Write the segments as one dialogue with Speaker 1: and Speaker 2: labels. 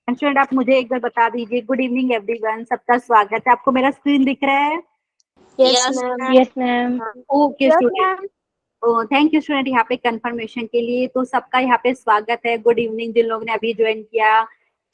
Speaker 1: Student आप मुझे एक बार बता दीजिए। गुड इवनिंग एवरीवन, सबका स्वागत है। आपको मेरा स्क्रीन दिख रहा है?
Speaker 2: Yes ma'am.
Speaker 3: Yes ma'am.
Speaker 1: Okay student, thank you student यहाँ पे कंफर्मेशन के लिए। तो सबका यहाँ पे स्वागत है। गुड इवनिंग जिन लोगों ने अभी ज्वाइन किया।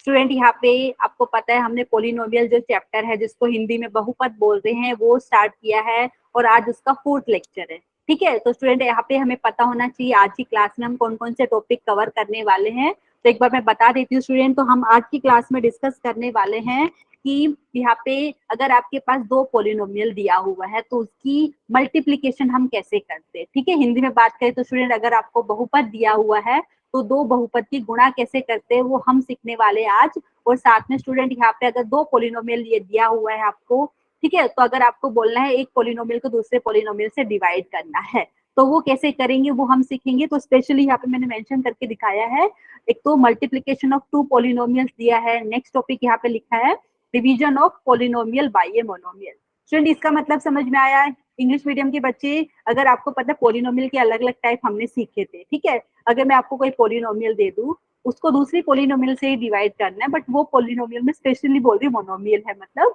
Speaker 1: स्टूडेंट यहाँ पे आपको पता है हमने पोलिनोमियल जो चैप्टर है जिसको हिंदी में बहुपद बोलते हैं वो स्टार्ट किया है और आज उसका 4th लेक्चर है। ठीक है, तो स्टूडेंट यहाँ पे हमें पता होना चाहिए आज की क्लास में हम कौन कौन से टॉपिक कवर करने वाले हैं। तो एक बार मैं बता देती हूँ स्टूडेंट, तो हम आज की क्लास में डिस्कस करने वाले हैं कि यहाँ पे अगर आपके पास दो पोलिनोमियल दिया हुआ है तो उसकी मल्टीप्लीकेशन हम कैसे करते हैं। ठीक है, हिंदी में बात करें तो स्टूडेंट अगर आपको बहुपद दिया हुआ है तो दो बहुपद की गुणा कैसे करते हैं वो हम सीखने वाले आज। और साथ में स्टूडेंट यहाँ पे अगर दो पोलिनोमियल ये दिया हुआ है आपको, ठीक है, तो अगर आपको बोलना है एक पोलिनोमियल को दूसरे पोलिनोमियल से डिवाइड करना है तो वो कैसे करेंगे वो हम सीखेंगे। तो स्पेशली यहाँ पे मैंने मेंशन करके दिखाया है। एक तो मल्टीप्लीकेशन ऑफ टू पोलिनोमियल्स दिया है। नेक्स्ट टॉपिक यहाँ पे लिखा है division of polynomial by a monomial. Student इसका मतलब समझ में आया? इंग्लिश मीडियम के बच्चे, अगर आपको पता है पोलिनोमियल के अलग अलग टाइप हमने सीखे थे। ठीक है, अगर मैं आपको कोई पोलिनोमियल दे दूं उसको दूसरी पोलिनोमियल से ही डिवाइड करना है, बट वो पोलिनोमियल में स्पेशली बोल रही मोनोमियल है, मतलब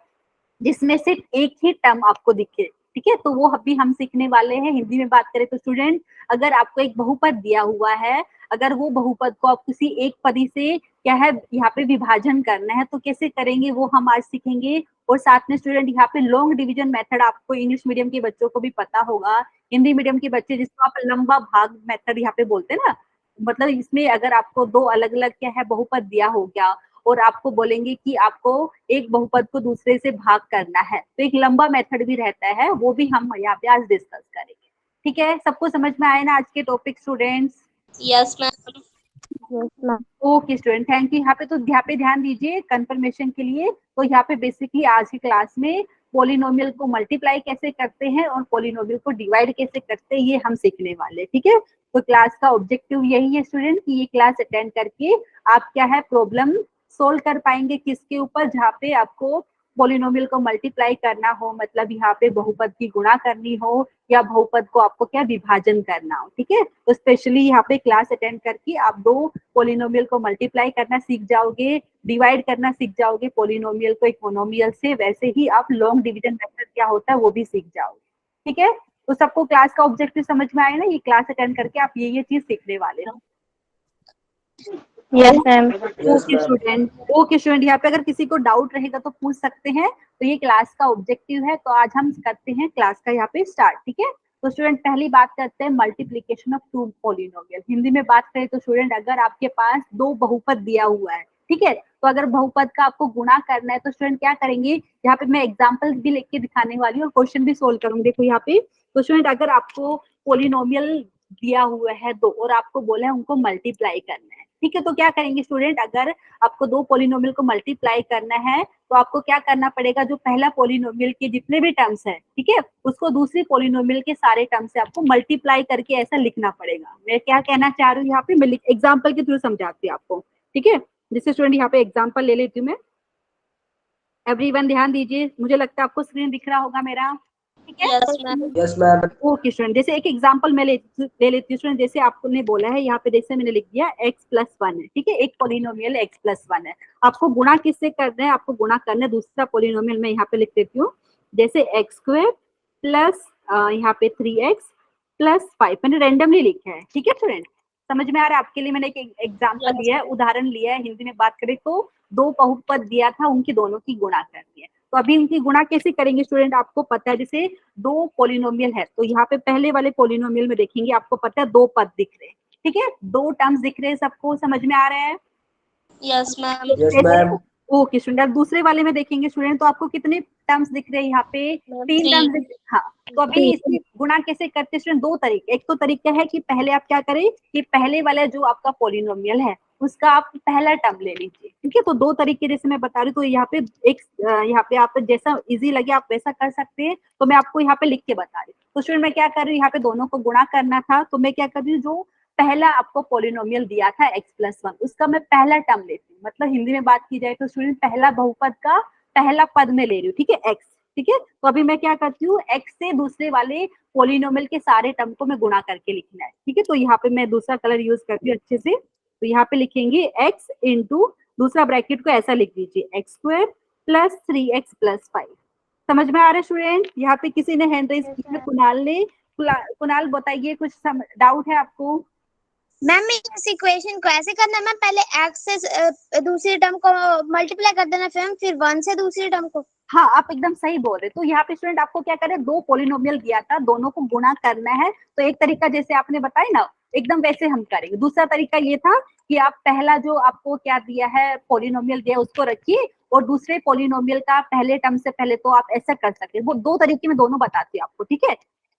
Speaker 1: जिसमें सिर्फ एक ही टर्म आपको दिखे। ठीक है, तो वो अभी हम सीखने वाले हैं। हिंदी में बात करें तो स्टूडेंट अगर आपको एक बहुपद दिया हुआ है, अगर वो बहुपद को आप किसी एक पदी से क्या है यहाँ पे विभाजन करना है तो कैसे करेंगे वो हम आज सीखेंगे। और साथ में स्टूडेंट यहाँ पे लॉन्ग डिवीजन मेथड आपको इंग्लिश मीडियम के बच्चों को भी पता होगा। हिंदी मीडियम के बच्चे जिसको आप लंबा भाग मेथड यहाँ पे बोलते हैं ना, मतलब इसमें अगर आपको दो अलग अलग क्या है बहुपद दिया हो गया और आपको बोलेंगे कि आपको एक बहुपद को दूसरे से भाग करना है तो एक लंबा मेथड भी रहता है, वो भी हम यहाँ पे आज डिस्कस करेंगे। ठीक है, सबको समझ में आए ना आज के topic students?
Speaker 2: Yes ma'am.
Speaker 3: Yes ma'am.
Speaker 1: Okay student, thank you. यहाँ पे तो यहाँ पे ध्यान दीजिए कंफर्मेशन के लिए। तो यहाँ पे बेसिकली आज की क्लास में पोलिनोमियल को मल्टीप्लाई कैसे करते हैं और पोलिनोमियल को डिवाइड कैसे करते हैं ये हम सीखने वाले। ठीक है, तो क्लास का ऑब्जेक्टिव यही है स्टूडेंट कि ये क्लास अटेंड करके आप क्या है प्रॉब्लम सोल्व कर पाएंगे किसके ऊपर, जहाँ पे आपको पोलिनोमियल को मल्टीप्लाई करना हो, मतलब यहाँ पे बहुपद की गुणा करनी हो या बहुपद को आपको क्या विभाजन करना हो। ठीक है, तो स्पेशली यहाँ पे क्लास अटेंड करके आप दो पोलिनोमियल को मल्टीप्लाई करना सीख जाओगे, डिवाइड करना सीख जाओगे पोलिनोमियल को एक मोनोमियल से, वैसे ही आप लॉन्ग डिवीजन मेथड क्या होता है वो भी सीख जाओगे। ठीक है, तो सबको क्लास का ऑब्जेक्टिव समझ में आया ना? ये क्लास अटेंड करके आप ये चीज सीखने वाले हो।
Speaker 3: Yes ma'am.
Speaker 1: Okay student, okay student, यहाँ पे अगर किसी को डाउट रहेगा तो पूछ सकते हैं। तो ये क्लास का ऑब्जेक्टिव है, तो आज हम करते हैं क्लास का यहाँ पे स्टार्ट। ठीक है, तो स्टूडेंट पहली बात करते हैं multiplication of two polynomial. Hindi में बात करें तो स्टूडेंट अगर आपके पास दो बहुपद दिया हुआ है, ठीक है, तो अगर बहुपद का आपको गुणा करना है तो स्टूडेंट क्या करेंगे, यहाँ पे मैं एग्जाम्पल भी लिख के दिखाने वाली हूँ और क्वेश्चन भी सोल्व करूंगी। देखो यहाँ पे, तो स्टूडेंट अगर आपको पोलिनोमियल दिया हुआ है दो और आपको बोला है उनको मल्टीप्लाई करना है, ठीक है, तो क्या करेंगे स्टूडेंट, अगर आपको दो पोलिनोमियल को मल्टीप्लाई करना है तो आपको क्या करना पड़ेगा, जो पहला पोलिनोमियल के जितने भी टर्म्स है, ठीक है, उसको दूसरी पोलिनोमियल के सारे टर्म से आपको मल्टीप्लाई करके ऐसा लिखना पड़ेगा। मैं क्या कहना चाह रही हूँ यहाँ पे, मैं एग्जाम्पल के थ्रू समझाती हूँ आपको। ठीक है, जैसे स्टूडेंट यहाँ पे एग्जाम्पल ले लेती हूँ मैं। एवरीवन ध्यान दीजिए, मुझे लगता है आपको स्क्रीन दिख रहा होगा मेरा। ठीक है,
Speaker 2: yes ma'am.
Speaker 4: Yes ma'am.
Speaker 1: Okay student, जैसे एक एग्जांपल मैं ले लेती हूँ स्टूडेंट। जैसे आपने बोला है यहाँ पे, जैसे मैंने लिख दिया x+1 है, ठीक है, एक पोलिनोमियल x+1 है। आपको गुणा किससे करना है, आपको गुणा करना है दूसरा पोलिनोमियल, मैं यहाँ पे लिख देती हूँ जैसे x² प्लस यहाँ पे 3x प्लस 5, मैंने रेंडमली लिखा है। ठीक है स्टूडेंट, समझ में आ रहा है? आपके लिए मैंने एक एग्जाम्पल लिया है, उदाहरण लिया है। हिंदी में बात करें तो दो बहुपद दिया था, उनकी दोनों की गुणा करनी है। तो अभी इनकी गुणा कैसे करेंगे स्टूडेंट, आपको पता है जैसे दो पोलिनोमियल है तो यहाँ पे पहले वाले पोलिनोमियल में देखेंगे आपको पता है दो पद दिख रहे हैं, ठीक है, दो टर्म्स दिख रहे हैं, सबको समझ में आ रहा है?
Speaker 2: Yes ma'am.
Speaker 4: Yes ma'am.
Speaker 1: Okay student, अब दूसरे वाले में देखेंगे स्टूडेंट तो आपको कितने टर्म्स दिख रहे हैं यहाँ पे, तीन टर्म्स दिख रहे। हाँ, तो अभी इसकी गुणा कैसे करते हैं स्टूडेंट, दो तरीके। एक तो तरीका है कि पहले आप क्या करें कि पहले वाला जो आपका पोलिनोमियल है उसका आप पहला टर्म ले लीजिए। ठीक है, तो दो तरीके जैसे मैं बता रही हूँ, तो यहाँ पे एक यहाँ पे आप जैसा इजी लगे आप वैसा कर सकते हैं। तो मैं आपको यहाँ पे लिख के बता रही हूँ। तो स्टूडेंट मैं क्या कर रही हूँ, यहाँ पे दोनों को गुणा करना था तो मैं क्या कर रही हूँ, जो पहला आपको पोलिनोमियल दिया था x+1 उसका मैं पहला टर्म लेती हूँ। मतलब हिंदी में बात की जाए तो स्टूडेंट पहला बहुपद का पहला पद में ले रही हूँ, ठीक है, x। ठीक है, तो अभी मैं क्या करती हूँ, x से दूसरे वाले पोलिनोमियल के सारे टर्म को मैं गुणा करके लिखना है। ठीक है, तो यहाँ पे मैं दूसरा कलर यूज करती हूँ अच्छे से। तो यहाँ पे लिखेंगे x इंटू दूसरा ब्रैकेट को ऐसा लिख दीजिए, x square plus 3x plus 5। समझ में आ रहा है स्टूडेंट? यहाँ पे किसी ने हैंड रेज किया है, कुणाल ने। कुणाल बताइए, कुछ डाउट है आपको?
Speaker 3: मैम इस इक्वेशन को ऐसे करना है मैम, पहले x से दूसरी टर्म को मल्टीप्लाई कर देना, फिर 1 से दूसरी टर्म को।
Speaker 1: हाँ, आप एकदम सही बोल रहे। तो यहाँ पे स्टूडेंट आपको क्या करें, दो पोलिनोमियल दिया था, दोनों को गुणा करना है। तो एक तरीका जैसे आपने बताया ना, एकदम वैसे हम करेंगे। दूसरा तरीका ये था कि आप पहला जो आपको क्या दिया है, पोलिनोमियल दिया है, उसको रखिए, और दूसरे पोलिनोमियल का पहले टर्म से पहले तो आप ऐसा कर सकते हैं। वो दो तरीके में दोनों बताती हूँ आपको, ठीक है?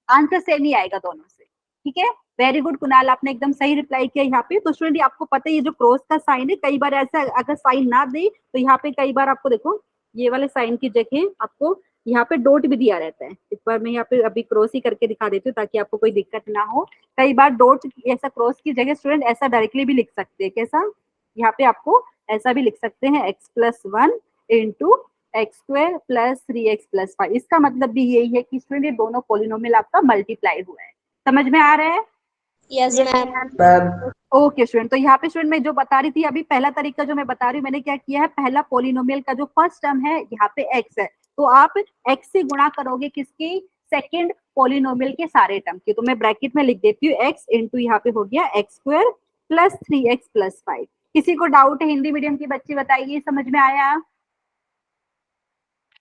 Speaker 1: आंसर सेम ही आएगा दोनों से, ठीक है? वेरी गुड कुणाल, आपने एकदम सही रिप्लाई किया यहाँ पे। तो स्टूडेंट आपको पता है ये जो क्रॉस का साइन है, कई बार ऐसा अगर साइन ना दे तो यहाँ पे कई बार आपको देखो, ये वाले साइन की जगह आपको यहाँ पे डॉट भी दिया रहता है। इस बार मैं यहाँ पे अभी क्रॉस ही करके दिखा देती हूँ ताकि आपको कोई दिक्कत ना हो। कई बार डॉट ऐसा क्रॉस की जगह स्टूडेंट ऐसा डायरेक्टली भी लिख सकते हैं। कैसा? यहाँ पे आपको ऐसा भी लिख सकते हैं, x plus 1 into x square plus 3x plus 5। इसका मतलब भी यही है कि स्टूडेंट ये दोनों पोलिनोमियल आपका मल्टीप्लाई हुआ है। समझ में आ रहा है?
Speaker 2: Yes, ma'am.
Speaker 4: Ma'am
Speaker 1: okay student, तो यहाँ पे स्टूडेंट मैं जो बता रही थी अभी, पहला तरीका जो मैं बता रही हूँ, मैंने क्या किया है, पहला पोलिनोमियल का जो फर्स्ट टर्म है यहाँ पे x है, तो आप x से गुणा करोगे किसकी, सेकंड पोलिनोमियल के सारे टर्म की। तो मैं ब्रैकेट में लिख देती हूँ x इंटू यहाँ पे हो गया x square plus 3x plus 5। किसी को डाउट है? हिंदी मीडियम की बच्ची बताइए, समझ में आया?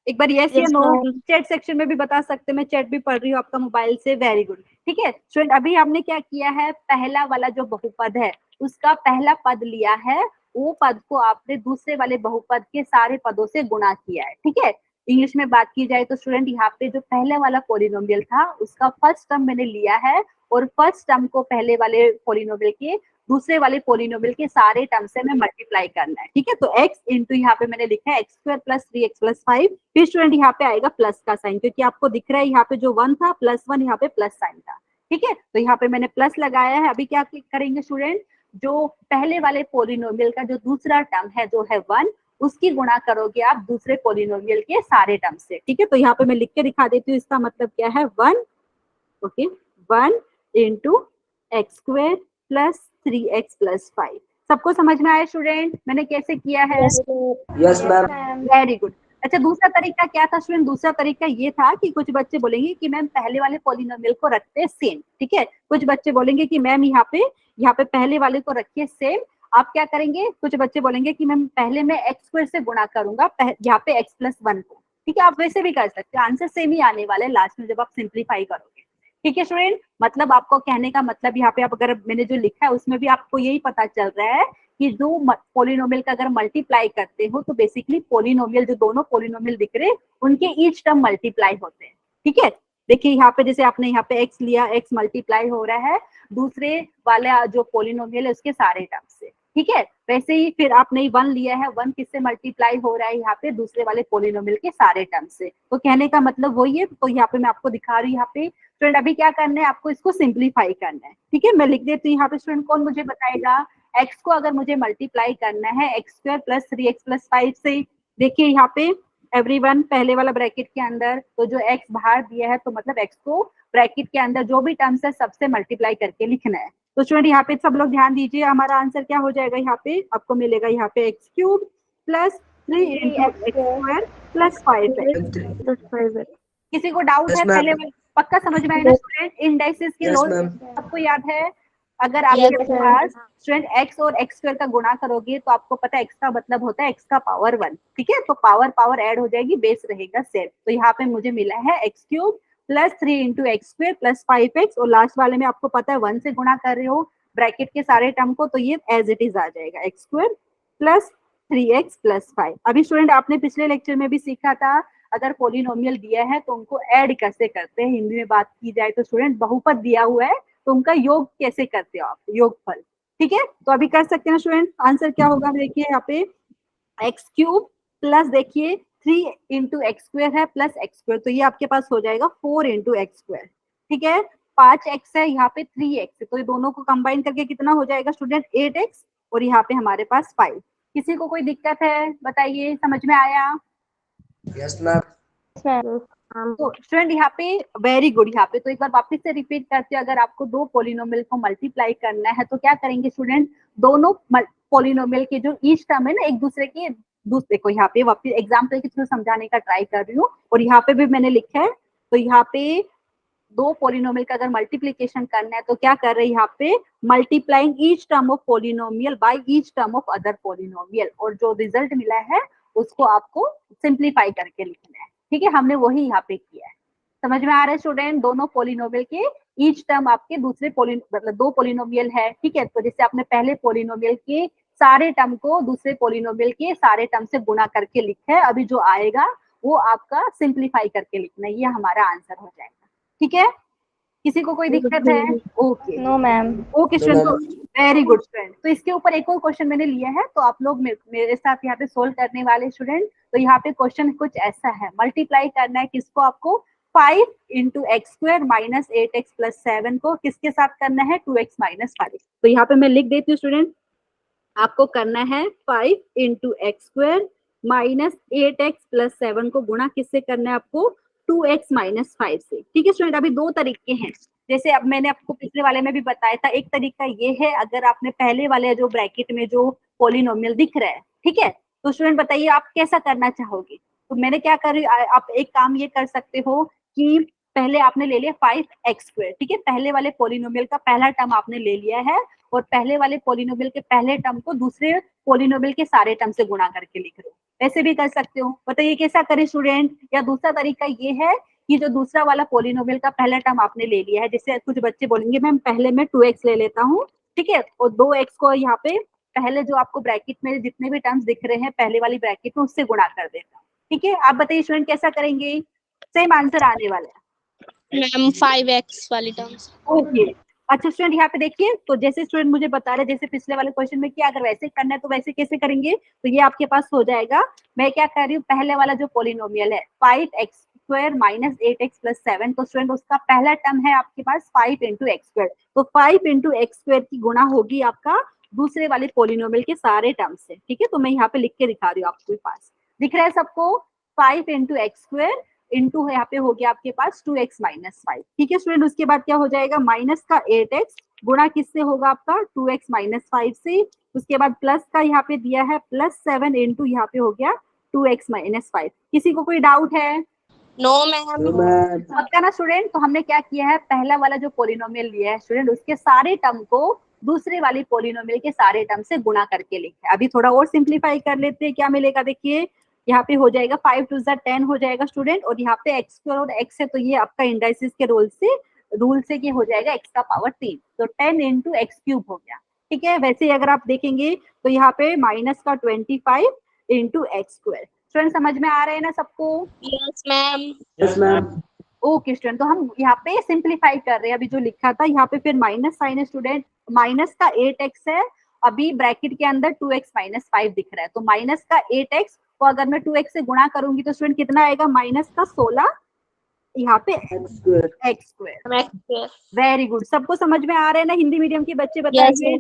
Speaker 1: एक बार यस या
Speaker 2: Yes,
Speaker 1: no
Speaker 2: ma'am.
Speaker 1: Chat section में भी बता सकते हैं, मैं चैट भी पढ़ रही हूँ आपका मोबाइल से। वेरी गुड, ठीक है स्टूडेंट। अभी आपने क्या किया है, पहला वाला जो बहुपद है उसका पहला पद लिया है, वो पद को आपने दूसरे वाले बहुपद के सारे पदों से गुणा किया है, ठीक है? इंग्लिश में बात की जाए तो स्टूडेंट यहाँ पे जो पहले वाला पोलिनोमियल था उसका फर्स्ट टर्म मैंने लिया है, और फर्स्ट टर्म को पहले वाले पोलिनोमियल के दूसरे वाले पोलिनोमियल के सारे टर्म से में मल्टीप्लाई करना है, ठीक है? तो x इंटू यहाँ पे मैंने लिखा है x square plus 3x plus 5। फिर स्टूडेंट यहाँ पे आएगा प्लस का साइन, क्योंकि आपको दिख रहा है यहाँ पे जो 1 था प्लस 1 यहाँ पे प्लस साइन था, ठीक है? तो यहाँ पे मैंने प्लस लगाया है। अभी क्या करेंगे स्टूडेंट, जो पहले वाले पोलिनोमियल का जो दूसरा टर्म है जो है 1, उसकी गुणा करोगे आप दूसरे पोलिनोमियल के सारे टर्म से, ठीक है? तो यहाँ पे मैं लिख के दिखा देती हूँ, इसका मतलब क्या है, 1, okay, 1 into x square plus 3x plus 5। सबको समझ में आया स्टूडेंट मैंने कैसे किया है?
Speaker 4: Yes ma'am
Speaker 1: very good. अच्छा, दूसरा तरीका क्या था स्टूडेंट? दूसरा तरीका ये था कि कुछ बच्चे बोलेंगे कि मैम पहले वाले पॉलिनोमियल को रखते हैं सेम, ठीक है? कुछ बच्चे बोलेंगे कि मैम यहाँ पे पहले वाले को रखिए सेम। आप क्या करेंगे, कुछ बच्चे बोलेंगे कि मैम पहले मैं एक्स स्क्वायर से गुणा करूंगा यहाँ पे x प्लस 1 को, ठीक है? आप वैसे भी कर सकते हो, आंसर सेम ही आने वाला है लास्ट में जब आप सिंप्लीफाई करोगे, ठीक है स्टूडेंट? मतलब आपको कहने का मतलब यहाँ पे आप अगर मैंने जो लिखा है उसमें भी आपको यही पता चल रहा है कि जो पोलिनोमियल का अगर मल्टीप्लाई करते हो तो बेसिकली पोलिनोमियल, जो दोनों पोलिनोमियल दिख रहे हैं उनके ईच टर्म मल्टीप्लाई होते हैं, ठीक है? देखिए यहाँ पे जैसे आपने यहाँ पे x लिया, x मल्टीप्लाई हो रहा है दूसरे वाला जो पोलिनोमियल है उसके सारे टर्म से, ठीक है? वैसे ही फिर आपने 1 लिया है, 1 किससे मल्टीप्लाई हो रहा है यहाँ पे, दूसरे वाले पोलिनोमियल के सारे टर्म से। तो कहने का मतलब वही है। तो यहाँ पे मैं आपको दिखा रही हूँ, यहाँ पे स्टूडेंट अभी क्या करना है, आपको इसको सिंप्लीफाई करना है, ठीक है? मैं लिख देती हूँ यहाँ पे, स्टूडेंट कौन मुझे बताएगा, x को अगर मुझे मल्टीप्लाई करना है x square plus 3x plus 5 से, देखिए यहाँ पे एवरीवन पहले वाला ब्रैकेट के अंदर, तो जो x बाहर दिया है तो मतलब x को ब्रैकेट के अंदर जो भी टर्म्स है सबसे मल्टीप्लाई करके लिखना है। तो स्टूडेंट यहाँ पे सब लोग ध्यान दीजिए, हमारा आंसर क्या हो जाएगा, यहाँ पे आपको मिलेगा यहाँ पे x cube plus 3 into x square plus 5x। किसी को डाउट
Speaker 4: Yes,
Speaker 1: है?
Speaker 4: ma'am.
Speaker 1: पहले पक्का समझ में आया ना स्टूडेंट? इंडाइसिस के
Speaker 4: Yes,
Speaker 1: लॉज
Speaker 4: ma'am.
Speaker 1: सबको याद है? अगर आपके
Speaker 2: Yes, ma'am.
Speaker 1: पास स्टूडेंट x और x स्क्वायर का गुणा करोगे तो आपको पता है x का मतलब होता है x का पावर 1, ठीक है? तो पावर पावर ऐड हो जाएगी, बेस रहेगा सेम। तो यहाँ पे मुझे मिला है x cube plus 3 into x square plus 5x, और लास्ट वाले में आपको पता है 1 से गुणा कर रहे हो ब्रैकेट के सारे टर्म को, तो ये एज इट इज आ जाएगा x square plus 3x plus 5। अभी स्टूडेंट आपने पिछले लेक्चर में भी सीखा था, अगर पोलिनोमियल दिया है तो उनको ऐड कैसे करते हैं। हिंदी में बात की जाए तो स्टूडेंट बहुपद दिया हुआ है तो उनका योग कैसे करते हो आप, योगफल, ठीक है? तो अभी कर सकते हैं स्टूडेंट। आंसर क्या होगा, देखिए यहाँ पे एक्स क्यूब प्लस देखिए 3 इंटू एक्स स्क्वायर है प्लस एक्स स्क्वायर, तो ये आपके पास हो जाएगा 4 इंटू एक्स स्क्वायर, ठीक है? 5x है, यहाँ पे 3x है, तो ये दोनों को कंबाइन करके कितना हो जाएगा स्टूडेंट, 8x, और यहाँ पे हमारे पास 5। किसी को कोई दिक्कत है बताइए, समझ में आया?
Speaker 4: यस मैम
Speaker 1: तो स्टूडेंट यहाँ पे वेरी गुड, यहाँ पे तो एक बार वापस से रिपीट करते हैं, अगर आपको दो पोलिनोमियल को मल्टीप्लाई करना है तो क्या करेंगे स्टूडेंट, दोनों पोलिनोमियल के जो ईच टर्म है ना एक दूसरे को यहाँ पे वापस एग्जाम्पल के थ्रू समझाने का ट्राई कर रही हूँ, और यहाँ पे भी मैंने लिखा है। तो यहाँ पे दो पोलिनोमियल का अगर मल्टीप्लीकेशन करना है तो क्या कर रहे हैं यहाँ पे, multiplying each term of polynomial by each term of other polynomial, और जो रिजल्ट मिला है उसको आपको सिंप्लीफाई करके लिखना है। ठीक है, हमने वही यहाँ पे किया है। समझ में आ रहा है स्टूडेंट, दोनों पोलिनोमियल के ईच टर्म आपके दूसरे मतलब दो पोलिनोमियल है। ठीक है, तो जैसे आपने पहले पोलिनोमियल के सारे टर्म को दूसरे पोलिनोमियल के सारे टर्म से गुणा करके लिखा है, अभी जो आएगा वो आपका सिंप्लीफाई करके लिखना है, ये हमारा आंसर हो जाएगा। ठीक है, किसी को कोई दिक्कत है? Okay,
Speaker 2: no ma'am.
Speaker 1: Okay student, very good student. तो इसके ऊपर एक और क्वेश्चन मैंने लिया है, तो आप लोग मेरे साथ यहाँ पे सोल्व करने वाले स्टूडेंट। तो यहाँ पे क्वेश्चन कुछ ऐसा है, मल्टीप्लाई करना है किसको आपको, 5 into x square minus 8x plus 7 को किसके साथ करना है, 2x माइनस 5। तो यहाँ पे मैं लिख देती हूँ स्टूडेंट, आपको करना है 5 into x square minus 8x plus 7 को गुणा किससे करना है आपको, 2x माइनस 5 से। ठीक है स्टूडेंट, अभी दो तरीके हैं, जैसे अब मैंने आपको पिछले वाले में भी बताया था, एक तरीका ये है, अगर आपने पहले वाले जो ब्रैकेट में जो पोलिनोमियल दिख रहा है, ठीक है, तो स्टूडेंट बताइए आप कैसा करना चाहोगे। तो मैंने क्या कर रही हूँ, आप एक काम ये कर सकते हो कि पहले आपने ले लिया 5x स्क्वायर, ठीक है, पहले वाले पोलिनोमियल का पहला टर्म आपने ले लिया है, और पहले वाले पोलिनोमियल के पहले टर्म को दूसरे पोलिनोमियल के सारे टर्म से गुणा करके लिख रहे हो, ऐसे भी कर सकते हो। बताइए कैसा करें स्टूडेंट। या दूसरा तरीका ये है कि जो दूसरा वाला पोलिनोमियल का पहला टर्म आपने ले लिया है, जैसे कुछ बच्चे बोलेंगे मैम पहले मैं 2x ले लेता हूँ, ठीक है, और 2x को यहाँ पे पहले जो आपको ब्रैकेट में जितने भी टर्म्स दिख रहे हैं पहले वाली ब्रैकेट में उससे गुणा कर देता हूँ। ठीक है, आप बताइए स्टूडेंट कैसा करेंगे, सेम आंसर आने वाला है
Speaker 2: मैम 5x वाली टर्म्स।
Speaker 1: ओके। अच्छा स्टूडेंट यहाँ पे देखिए, तो जैसे स्टूडेंट मुझे बता रहे जैसे पिछले वाले क्वेश्चन में किया, अगर वैसे करना है तो वैसे कैसे करेंगे, तो ये आपके पास हो जाएगा। मैं क्या कर रही हूँ, पहले वाला जो पोलिनोमियल है 5x square minus 8x plus 7, तो स्टूडेंट उसका पहला टर्म है आपके पास 5 इंटू एक्स स्क्वायर, तो 5 इंटू एक्स स्क्वायर की गुणा होगी आपका दूसरे वाले पोलिनोमियल के सारे टर्म से। ठीक है, तो मैं यहाँ पे लिख के दिखा रही हूँ, आपके पास दिख रहा है सबको, 5 इंटू एक्स स्क्वायर इंटू यहाँ पे हो गया आपके पास 2x माइनस 5। ठीक है स्टूडेंट, उसके बाद क्या हो जाएगा, माइनस का 8x गुणा किससे होगा आपका 2x माइनस 5 से, उसके बाद प्लस का यहाँ पे दिया है प्लस 7 इंटू यहाँ पे हो गया 2x माइनस 5। किसी को कोई डाउट है?
Speaker 2: No ma'am.
Speaker 1: पक्का ना स्टूडेंट। तो हमने क्या किया है, पहला वाला जो पोलिनोमियल लिया है स्टूडेंट उसके सारे टर्म को दूसरे वाली पोलिनोमियल के सारे टर्म से गुणा करके लिखा है। अभी थोड़ा और सिंप्लीफाई कर लेते हैं, क्या मिलेगा देखिए, यहाँ पे हो जाएगा 5 टू 10 हो जाएगा स्टूडेंट, और यहाँ पे एक्स स्क्वायर और एक्स है तो ये आपका इंडाइसिस के रूल से ये हो जाएगा x का पावर 3, तो 10 इंटू एक्स क्यूब हो गया। ठीक है, वैसे ही अगर आप देखेंगे तो यहाँ पे माइनस का 25 इंटू एक्स स्क्वायर। स्टूडेंट समझ में आ रहे हैं ना सबको?
Speaker 2: Yes ma'am.
Speaker 4: Yes ma'am.
Speaker 1: Okay student, तो हम यहाँ पे सिंप्लीफाई कर रहे हैं, अभी जो लिखा था यहाँ पे फिर माइनस साइन है स्टूडेंट, माइनस का 8x है, अभी ब्रैकेट के अंदर 2x माइनस 5 दिख रहा है, तो माइनस का 8x को अगर मैं 2x से गुणा करूंगी तो स्टूडेंट कितना आएगा, माइनस का 16 यहाँ पे एक्स स्क्वायर। वेरी गुड, सबको समझ में आ रहे हैं ना हिंदी मीडियम के बच्चे, बताइए।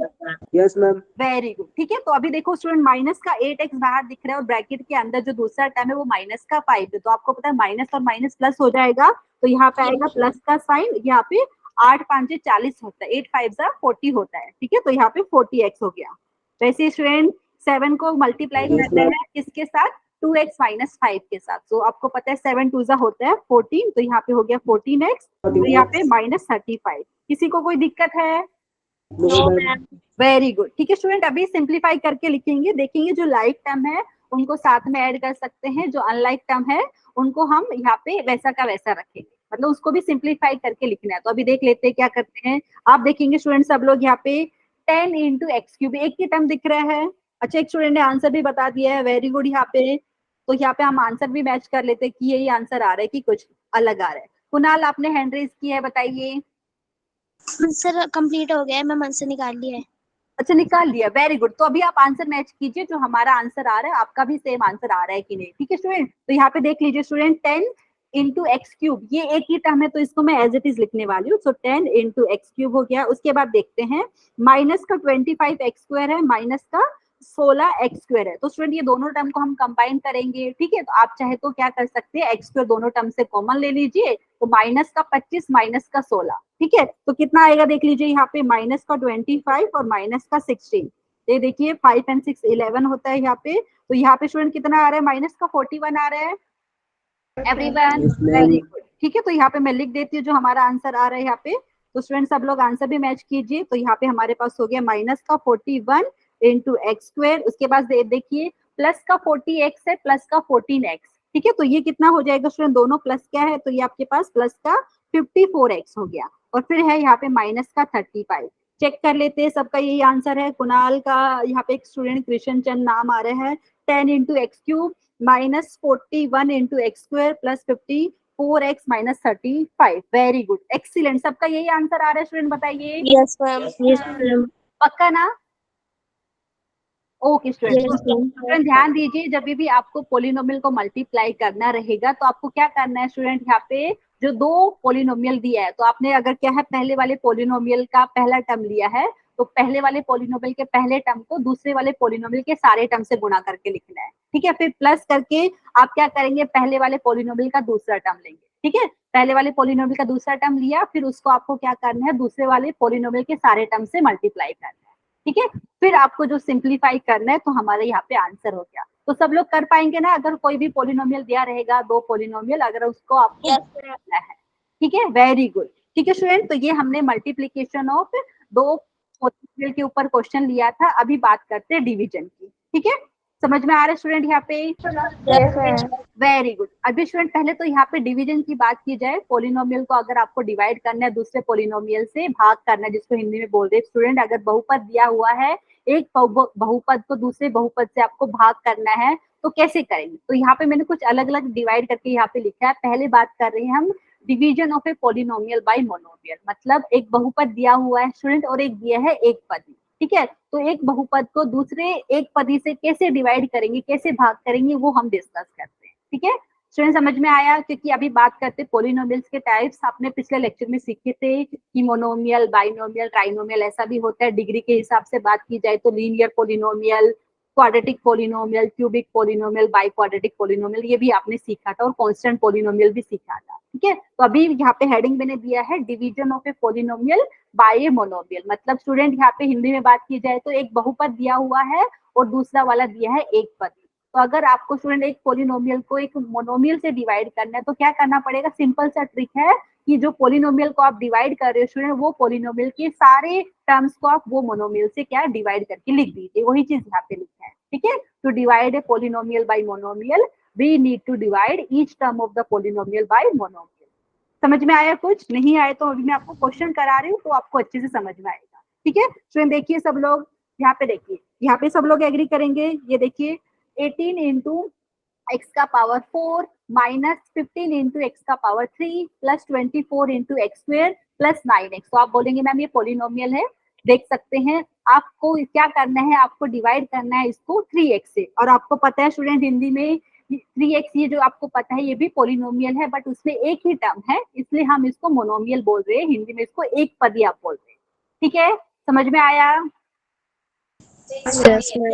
Speaker 4: Yes ma'am.
Speaker 1: वेरी गुड, ठीक है। तो अभी देखो स्टूडेंट माइनस का 8x बाहर दिख रहा है और ब्रैकेट के अंदर जो दूसरा टर्म है वो माइनस का 5 है, तो आपको पता है माइनस और माइनस प्लस हो जाएगा, तो यहाँ पे आएगा प्लस का साइन, यहाँ पे 8 5 40 होता है, 8 5 40 होता है। ठीक है, तो यहाँ पे 40x हो गया। वैसे स्टूडेंट 7 को मल्टीप्लाई करना है किसके साथ, 2x माइनस 5 के साथ, तो आपको पता है 7 2 होता है 14, तो यहाँ पे हो गया 14x, तो यहाँ पे माइनस 35। किसी को कोई दिक्कत है? वेरी गुड, ठीक है स्टूडेंट। अभी सिंप्लीफाई करके लिखेंगे, देखेंगे जो लाइक टर्म है उनको साथ में ऐड कर सकते हैं, जो अनलाइक टर्म है उनको हम यहाँ पे वैसा का वैसा रखेंगे, मतलब उसको भी सिंप्लीफाई करके लिखना है। तो अभी देख लेते हैं क्या करते हैं। आप देखेंगे स्टूडेंट सब लोग यहाँ पे 10 इंटू एक्स क्यूब, एक ही टर्म दिख रहा है। अच्छा, एक स्टूडेंट ने आंसर भी बता दिया है, वेरी गुड। यहाँ पे तो यहाँ पे हम आंसर भी मैच कर लेते हैं कि यही आंसर आ रहा है कि कुछ अलग आ रहा है। कुणाल आपने हैंड रेज किया है, बताइए।
Speaker 3: आंसर कंप्लीट हो गया है, मैं आंसर निकाल लिया है।
Speaker 1: अच्छा, निकाल लिया, वेरी गुड। तो अभी आप आंसर मैच कीजिए, जो हमारा आंसर आ रहा है आपका भी सेम आंसर आ रहा है कि नहीं। ठीक है स्टूडेंट, तो यहाँ पे देख लीजिए स्टूडेंट 10 इंटू एक्स क्यूब, ये एक ही टर्म है तो इसको मैं एज इट इज लिखने वाली हूँ, सो 10 इंटू एक्स क्यूब हो गया। उसके बाद देखते हैं माइनस का 25 एक्स स्क्वायर है, माइनस का 16 एक्स स्क्वायर है। तो स्टूडेंट ये दोनों टर्म को हम कंबाइन करेंगे, ठीक है। तो आप चाहे तो क्या कर सकते हैं, एक्स स्क्वायर दोनों टर्म से कॉमन ले लीजिए, तो माइनस का 25 माइनस का 16, ठीक है। तो कितना आएगा देख लीजिए, यहाँ पे माइनस का 25 और माइनस का 16, ये देखिए 5 and 6 11 होता है यहाँ पे। तो यहाँ पे स्टूडेंट कितना आ रहा है, माइनस का 41 आ रहा है everyone,
Speaker 4: Yes, ma'am.
Speaker 1: Very good, ठीक है। तो यहाँ पे मैं लिख देती हूँ जो हमारा आंसर आ रहा है यहाँ पे। तो स्टूडेंट सब लोग आंसर भी मैच कीजिए। तो यहाँ पे हमारे पास हो गया माइनस का 41 इंटू एक्स स्क्वायर, उसके बाद देखिए प्लस का 40x है, प्लस का 14x, ठीक है। तो ये कितना हो जाएगा स्टूडेंट, दोनों प्लस क्या है, तो ये आपके पास प्लस का 54x हो गया, और फिर है यहाँ पे माइनस का 35। चेक कर लेते हैं, सबका यही आंसर है। कुणाल का यहाँ पे एक स्टूडेंट कृष्ण चंद नाम आ रहा है, 10 into x cube minus 41 into x square plus 54x minus 35। Very good, excellent, सबका यही आंसर आ रहा है स्टूडेंट, बताइए
Speaker 2: Yes, ma'am.
Speaker 4: Yes,
Speaker 1: पक्का ना? Okay student,
Speaker 2: Yes, ma'am.
Speaker 1: Student ध्यान दीजिए, जब भी आपको पोलिनोमियल को मल्टीप्लाई करना रहेगा तो आपको क्या करना है स्टूडेंट, यहाँ पे जो दो पोलिनोमियल दिया है, तो आपने अगर क्या है पहले वाले पोलिनोमियल का पहला टर्म लिया है, तो पहले वाले पोलिनोमियल के पहले टर्म को दूसरे वाले पोलिनोमियल के सारे टर्म से गुणा करके लिखना है, ठीक है। फिर प्लस करके आप क्या करेंगे, पहले वाले पोलिनोमियल का दूसरा टर्म लेंगे, ठीक है। पहले वाले पोलिनोमियल का दूसरा टर्म लिया, फिर उसको आपको क्या करना है, दूसरे वाले पोलिनोमियल के सारे टर्म से मल्टीप्लाई करना है, ठीक है। फिर आपको जो सिंप्लीफाई करना है, तो हमारे यहाँ पे आंसर हो गया। तो सब लोग कर पाएंगे ना, अगर कोई भी पोलिनोमियल दिया रहेगा, दो पोलिनोमियल, अगर उसको आपको
Speaker 2: Yes,
Speaker 1: करना है, ठीक है, वेरी गुड, ठीक है स्टूडेंट। तो ये हमने मल्टीप्लीकेशन ऑफ दो पोलिनोमियल के ऊपर क्वेश्चन लिया था। अभी बात करते हैं डिवीजन की, ठीक है। समझ में आ रहा है स्टूडेंट यहाँ पे?
Speaker 4: yes, ma'am.
Speaker 1: Very good. अभी स्टूडेंट पहले तो यहाँ पे डिवीजन की बात की जाए, पोलिनोमियल को अगर आपको डिवाइड करना है, दूसरे पोलिनोमियल से भाग करना है, जिसको हिंदी में बोल रहे हैं स्टूडेंट, अगर बहुपद दिया हुआ है, एक बहुपद को दूसरे बहुपद से आपको भाग करना है, तो कैसे करेंगे? तो यहाँ पे मैंने कुछ अलग अलग डिवाइड करके यहाँ पे लिखा है। पहले बात कर रहे हैं हम division of a polynomial by monomial, मतलब एक बहुपद दिया हुआ है स्टूडेंट और एक दिया है एक पदी, ठीक है। तो एक बहुपद को दूसरे एक पदी से कैसे डिवाइड करेंगे, कैसे भाग करेंगे, वो हम डिस्कस करते हैं, ठीक है स्टूडेंट। समझ में आया? क्योंकि अभी बात करते हैं पोलिनोमियल्स के टाइप्स, आपने पिछले लेक्चर में सीखे थे कि मोनोमियल, बाइनोमियल, ट्राइनोमियल ऐसा भी होता है। डिग्री के हिसाब से बात की जाए तो linear polynomial, quadratic polynomial, cubic polynomial, by quadratic polynomial, ये भी आपने सीखा था, और कांस्टेंट पोलिनोमियल भी सीखा था, ठीक है। तो अभी यहाँ पे हेडिंग मैंने दिया है division of a polynomial by a monomial, मतलब स्टूडेंट यहाँ पे हिंदी में बात की जाए तो एक बहुपद दिया हुआ है और दूसरा वाला दिया है एक पद। तो अगर आपको स्टूडेंट एक पोलिनोमियल को एक मोनोमियल से डिवाइड करना है, तो क्या करना पड़ेगा, सिंपल सा ट्रिक है कि जो पोलिनोमियल को आप डिवाइड कर रहे हो स्टूडेंट, वो पोलिनोमियल के सारे टर्म्स को आप वो मोनोमियल से क्या डिवाइड करके लिख दीजिए, वही चीज यहाँ पे लिखा है, ठीक है। To divide a polynomial by monomial we need to divide each term of the polynomial by monomial. समझ में आया? कुछ नहीं आए तो अभी मैं आपको क्वेश्चन करा रही हूँ, तो आपको अच्छे से समझ में आएगा, ठीक है। स्टूडेंट देखिए सब लोग यहाँ पे, देखिए यहाँ पे सब लोग एग्री करेंगे। ये देखिए 18 इंटू एक्स का पावर 4 माइनस 15 इंटू एक्स का power 3 plus 24 into x square plus 9x। तो आप बोलेंगे मैम ये पोलिनोमियल है, देख सकते हैं। आपको क्या करना है, आपको डिवाइड करना है इसको 3x से, और आपको पता है स्टूडेंट हिंदी में 3x, ये जो आपको पता है ये भी पोलिनोमियल है, बट उसमें एक ही टर्म है, इसलिए हम इसको मोनोमियल बोल रहे हैं, हिंदी में इसको एक पदी आप बोल रहे हैं, ठीक है। समझ में आया?
Speaker 2: Yes, ma'am.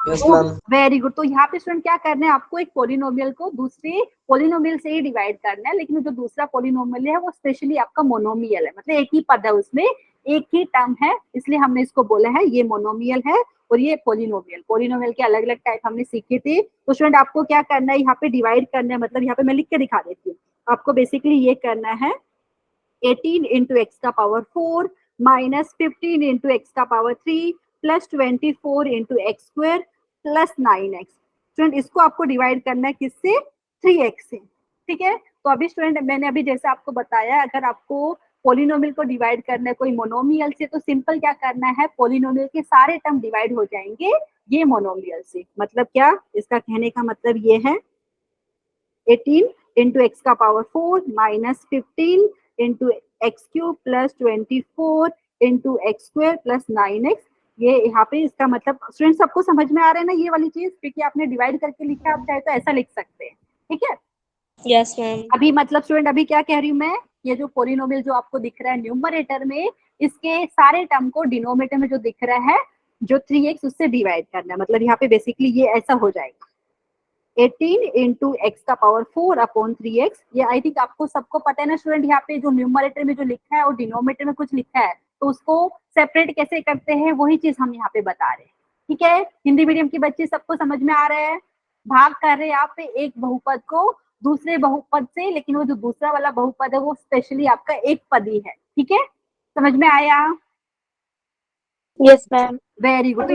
Speaker 4: Yes, ma'am.
Speaker 1: Very good. तो यहाँ पे स्टूडेंट क्या करना है, आपको एक पोलिनोमियल को दूसरे पोलिनोमियल से ही डिवाइड करना है, लेकिन जो दूसरा पोलिनोमियल है वो स्पेशली आपका मोनोमियल है, मतलब एक ही पद है, उसमें एक ही टर्म है, इसलिए हमने इसको बोला है ये मोनोमियल है और ये पोलिनोमियल। पोलिनोमियल के अलग अलग टाइप हमने सीखे थे। तो स्टूडेंट आपको क्या करना है, यहाँ पे डिवाइड करना है, मतलब यहाँ पे मैं लिख के दिखा देती हूँ। आपको बेसिकली ये करना है 18 इंटू एक्स का पावर 4 माइनस 15 इंटू एक्स का power 3 plus 24 into x square plus 9x। Student इसको आपको डिवाइड करना है किससे, 3x से, ठीक है। तो अभी स्टूडेंट मैंने अभी जैसे आपको बताया, अगर आपको पोलिनोमियल को डिवाइड करना है कोई मोनोमियल से, तो सिंपल क्या करना है, पोलिनोमियल के सारे टर्म डिवाइड हो जाएंगे ये मोनोमियल से। मतलब क्या, इसका कहने का मतलब ये है 18 इंटू एक्स का power 4 minus 15 into x cube plus 24 into x square plus 9x। ये यहाँ पे इसका मतलब स्टूडेंट सबको समझ में आ रहा है ना ये वाली चीज, क्योंकि आपने डिवाइड करके लिखा, आप चाहे तो ऐसा लिख सकते हैं, ठीक है।
Speaker 2: Yes, ma'am.
Speaker 1: अभी मतलब स्टूडेंट अभी क्या कह रही हूँ मैं, ये जो पोलिनोमियल जो आपको दिख रहा है न्यूमरेटर में, इसके सारे टर्म को डिनोमिनेटर में जो दिख रहा है जो 3x उससे डिवाइड करना है, मतलब यहाँ पे बेसिकली ये ऐसा हो जाएगा 18 इंटू एक्स का पावर 4 अपॉन 3x। ये आई थिंक आपको सबको पता है ना स्टूडेंट, यहाँ पे जो न्यूमरेटर में जो लिखा है और डिनोमिनेटर में कुछ लिखा है, तो उसको सेपरेट कैसे करते हैं वही चीज हम यहाँ पे बता रहे हैं। ठीक है, हिंदी मीडियम के बच्चे सबको समझ में आ रहा है? भाग कर रहे हैं आप एक बहुपद को दूसरे बहुपद से, लेकिन वो जो दूसरा वाला बहुपद है वो स्पेशली आपका एक पद ही है। ठीक है, समझ में आया?
Speaker 2: Yes, ma'am.
Speaker 1: Very good.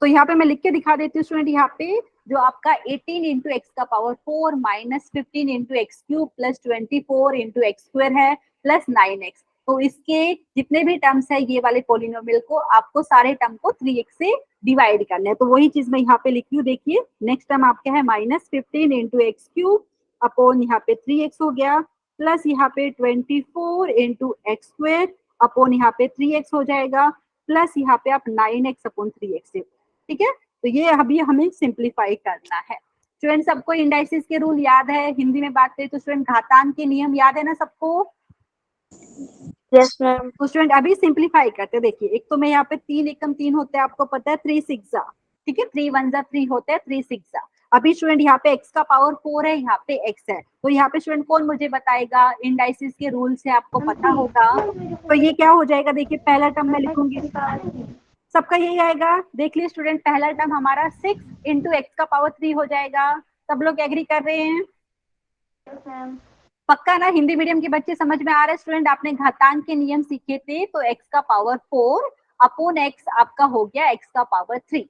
Speaker 1: तो यहाँ पे मैं लिख के दिखा देती हूँ स्टूडेंट, यहाँ पे जो आपका 18 इंटू एक्स का power 4 minus 15 into x cube plus 24 into x square है प्लस 9x। तो इसके जितने भी टर्म्स है ये वाले पोलिनोमियल को आपको सारे टर्म को 3x से डिवाइड करना है। तो वही चीज मैं यहाँ पे लिखी हूँ, देखिए नेक्स्ट टर्म आपका है minus 15 into x cube upon यहाँ पे 3x हो गया प्लस यहाँ पे 24 इंटू एक्स स्क्वायर अपॉन यहाँ पे 3x हो जाएगा प्लस यहाँ पे आप 9x अपॉन 3x से। ठीक है, तो ये अभी हमें सिंप्लीफाई करना है। स्टूडेंट सबको इंडाइसिस के रूल याद है? हिंदी में बात करें तो स्टूडेंट घातांक के नियम याद है ना सबको?
Speaker 2: Yes, ma'am.
Speaker 1: तो स्टूडेंट अभी सिंप्लीफाई करते हैं। देखिए एक तो मैं यहाँ पे 3 एकम 3 होते हैं, आपको पता है 3 6 ठीक है, 3 1 3 होते हैं, 3 6। अभी स्टूडेंट यहाँ पे x का पावर 4 है, यहाँ पे x है, तो यहाँ पे स्टूडेंट कौन मुझे बताएगा? इंडाइसिस के रूल से आपको पता होगा। तो ये क्या हो जाएगा? देखिए पहला टर्म मैं लिखूंगी, सबका यही आएगा। देख लीजिए स्टूडेंट, पहला टर्म हमारा 6 इंटू एक्स का पावर 3 हो जाएगा। सब लोग एग्री कर रहे हैं? पक्का ना? हिंदी मीडियम के बच्चे समझ में आ रहे हैं? स्टूडेंट आपने घातांक के नियम सीखे थे, तो x का पावर 4 अपॉन x आपका हो गया x का पावर 3।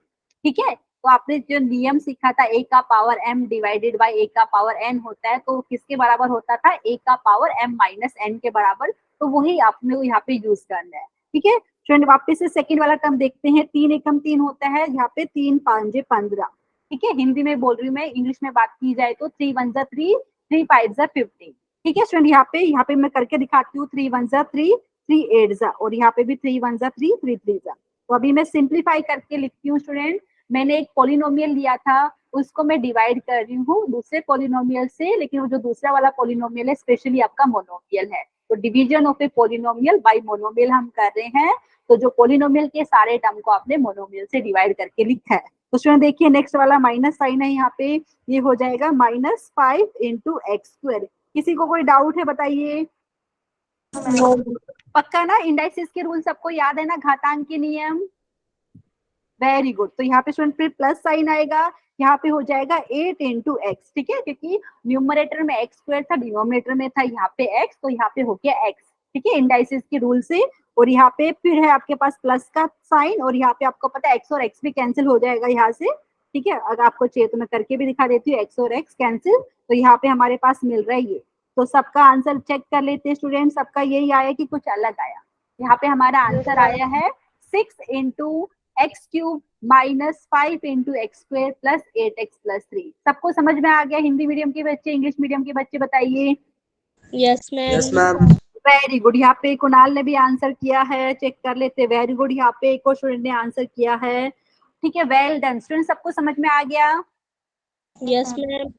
Speaker 1: ठीक है, तो आपने जो नियम सीखा था a का power m divided by a का पावर n होता है, तो किसके बराबर होता था? a का पावर m माइनस n के बराबर। तो वही आपने यहाँ पे यूज करना है। ठीक है स्टूडेंट, वापस से सेकंड वाला टर्म देखते हैं। 3 एकम 3 होता है, यहाँ पे 3 5 15। ठीक है, हिंदी में बोल रही हूँ मैं, इंग्लिश में बात की जाए तो 3 1 3 3 5 15। ठीक है स्टूडेंट, यहाँ पे मैं करके दिखाती हूँ। 3 1 3 3 8 और यहाँ पे भी 3 1 3 3 3। तो अभी मैं सिंप्लीफाई करके लिखती हूँ स्टूडेंट। मैंने एक पॉलिनोमियल लिया था, उसको मैं डिवाइड कर रही हूँ दूसरे पॉलिनोमियल से, लेकिन वो जो दूसरा वाला पॉलिनोमियल है स्पेशली आपका मोनोमियल है। तो division of a polynomial bye monomial हम कर रहे हैं। तो जो पॉलिनोमियल के सारे टर्म को आपने मोनोमियल से डिवाइड करके लिखा है। तो स्टूडेंट देखिए नेक्स्ट वाला माइनस साइन है यहाँ पे, ये हो जाएगा -5 इंटू एक्स स्क्वायर। किसी को कोई डाउट है बताइए? पक्का ना? इंडाइसिस के रूल सबको याद है ना, घातांक के नियम? Very good. तो यहाँ पे स्टूडेंट फिर प्लस साइन आएगा, यहाँ पे हो जाएगा 8 इंटू एक्स। ठीक है, क्योंकि न्यूमरेटर में एक्स स्क्वायर था, डिनोमिनेटर में था यहाँ पे एक्स, तो यहाँ पे हो गया एक्स। ठीक है, इंडाइसिस के रूल से। और यहाँ पे फिर है आपके पास प्लस का साइन, और यहाँ पे आपको पता है एक्स और एक्स भी कैंसिल हो जाएगा यहाँ से। ठीक है, अगर आपको चाहिए तो मैं करके भी दिखा देती हूँ, एक्स और एक्स कैंसिल। तो यहाँ पे हमारे पास मिल रहा है ये। तो सबका आंसर चेक कर लेते हैं स्टूडेंट, सबका यही आया कि कुछ अलग आया? यहाँ पे हमारा आंसर आया है 6 into x cube minus 5 into x square plus 8x plus 3। सबको समझ में आ गया? हिंदी मीडियम के बच्चे, इंग्लिश मीडियम के बच्चे बताइए।
Speaker 2: Yes, ma'am.
Speaker 4: Yes, ma'am.
Speaker 1: Very good. यहाँ पे कुणाल ने भी आंसर किया है, चेक कर लेते। वेरी गुड, यहाँ पे एक और स्टूडेंट ने आंसर किया है। ठीक है, वेल डन स्टूडेंट, सबको समझ में आ गया?
Speaker 2: Yes, ma'am.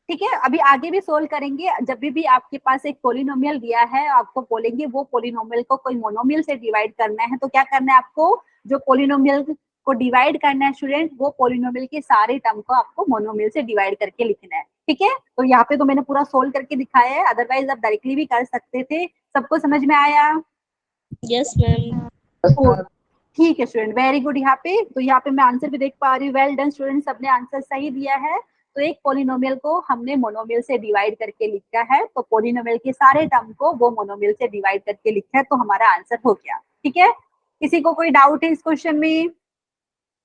Speaker 1: ठीक है, अभी आगे भी सोल्व करेंगे। जब भी आपके पास एक पोलिनोमियल दिया है, आपको बोलेंगे वो पोलिनोमियल को कोई मोनोमियल से डिवाइड करना है, तो क्या करना है आपको? जो पोलिनोमियल को डिवाइड करना है स्टूडेंट, वो पोलिनोमियल के सारे टर्म को आपको मोनोमियल से डिवाइड करके लिखना है। ठीक है, तो यहाँ पे तो मैंने पूरा सोल्व करके दिखाया है, अदरवाइज आप डायरेक्टली भी कर सकते थे। सबको समझ में आया?
Speaker 2: Yes, ma'am.
Speaker 1: ठीक है स्टूडेंट, वेरी गुड। यहाँ पे तो यहाँ पे मैं आंसर भी देख पा रही हूँ। वेल डन स्टूडेंट, सबने आंसर सही दिया है। तो एक पोलिनोमियल को हमने मोनोमियल से डिवाइड करके लिखा है, तो पोलिनोमियल के सारे टर्म को वो मोनोमियल से डिवाइड करके लिखा है, तो हमारा आंसर हो गया। ठीक है, किसी को कोई डाउट है इस क्वेश्चन में?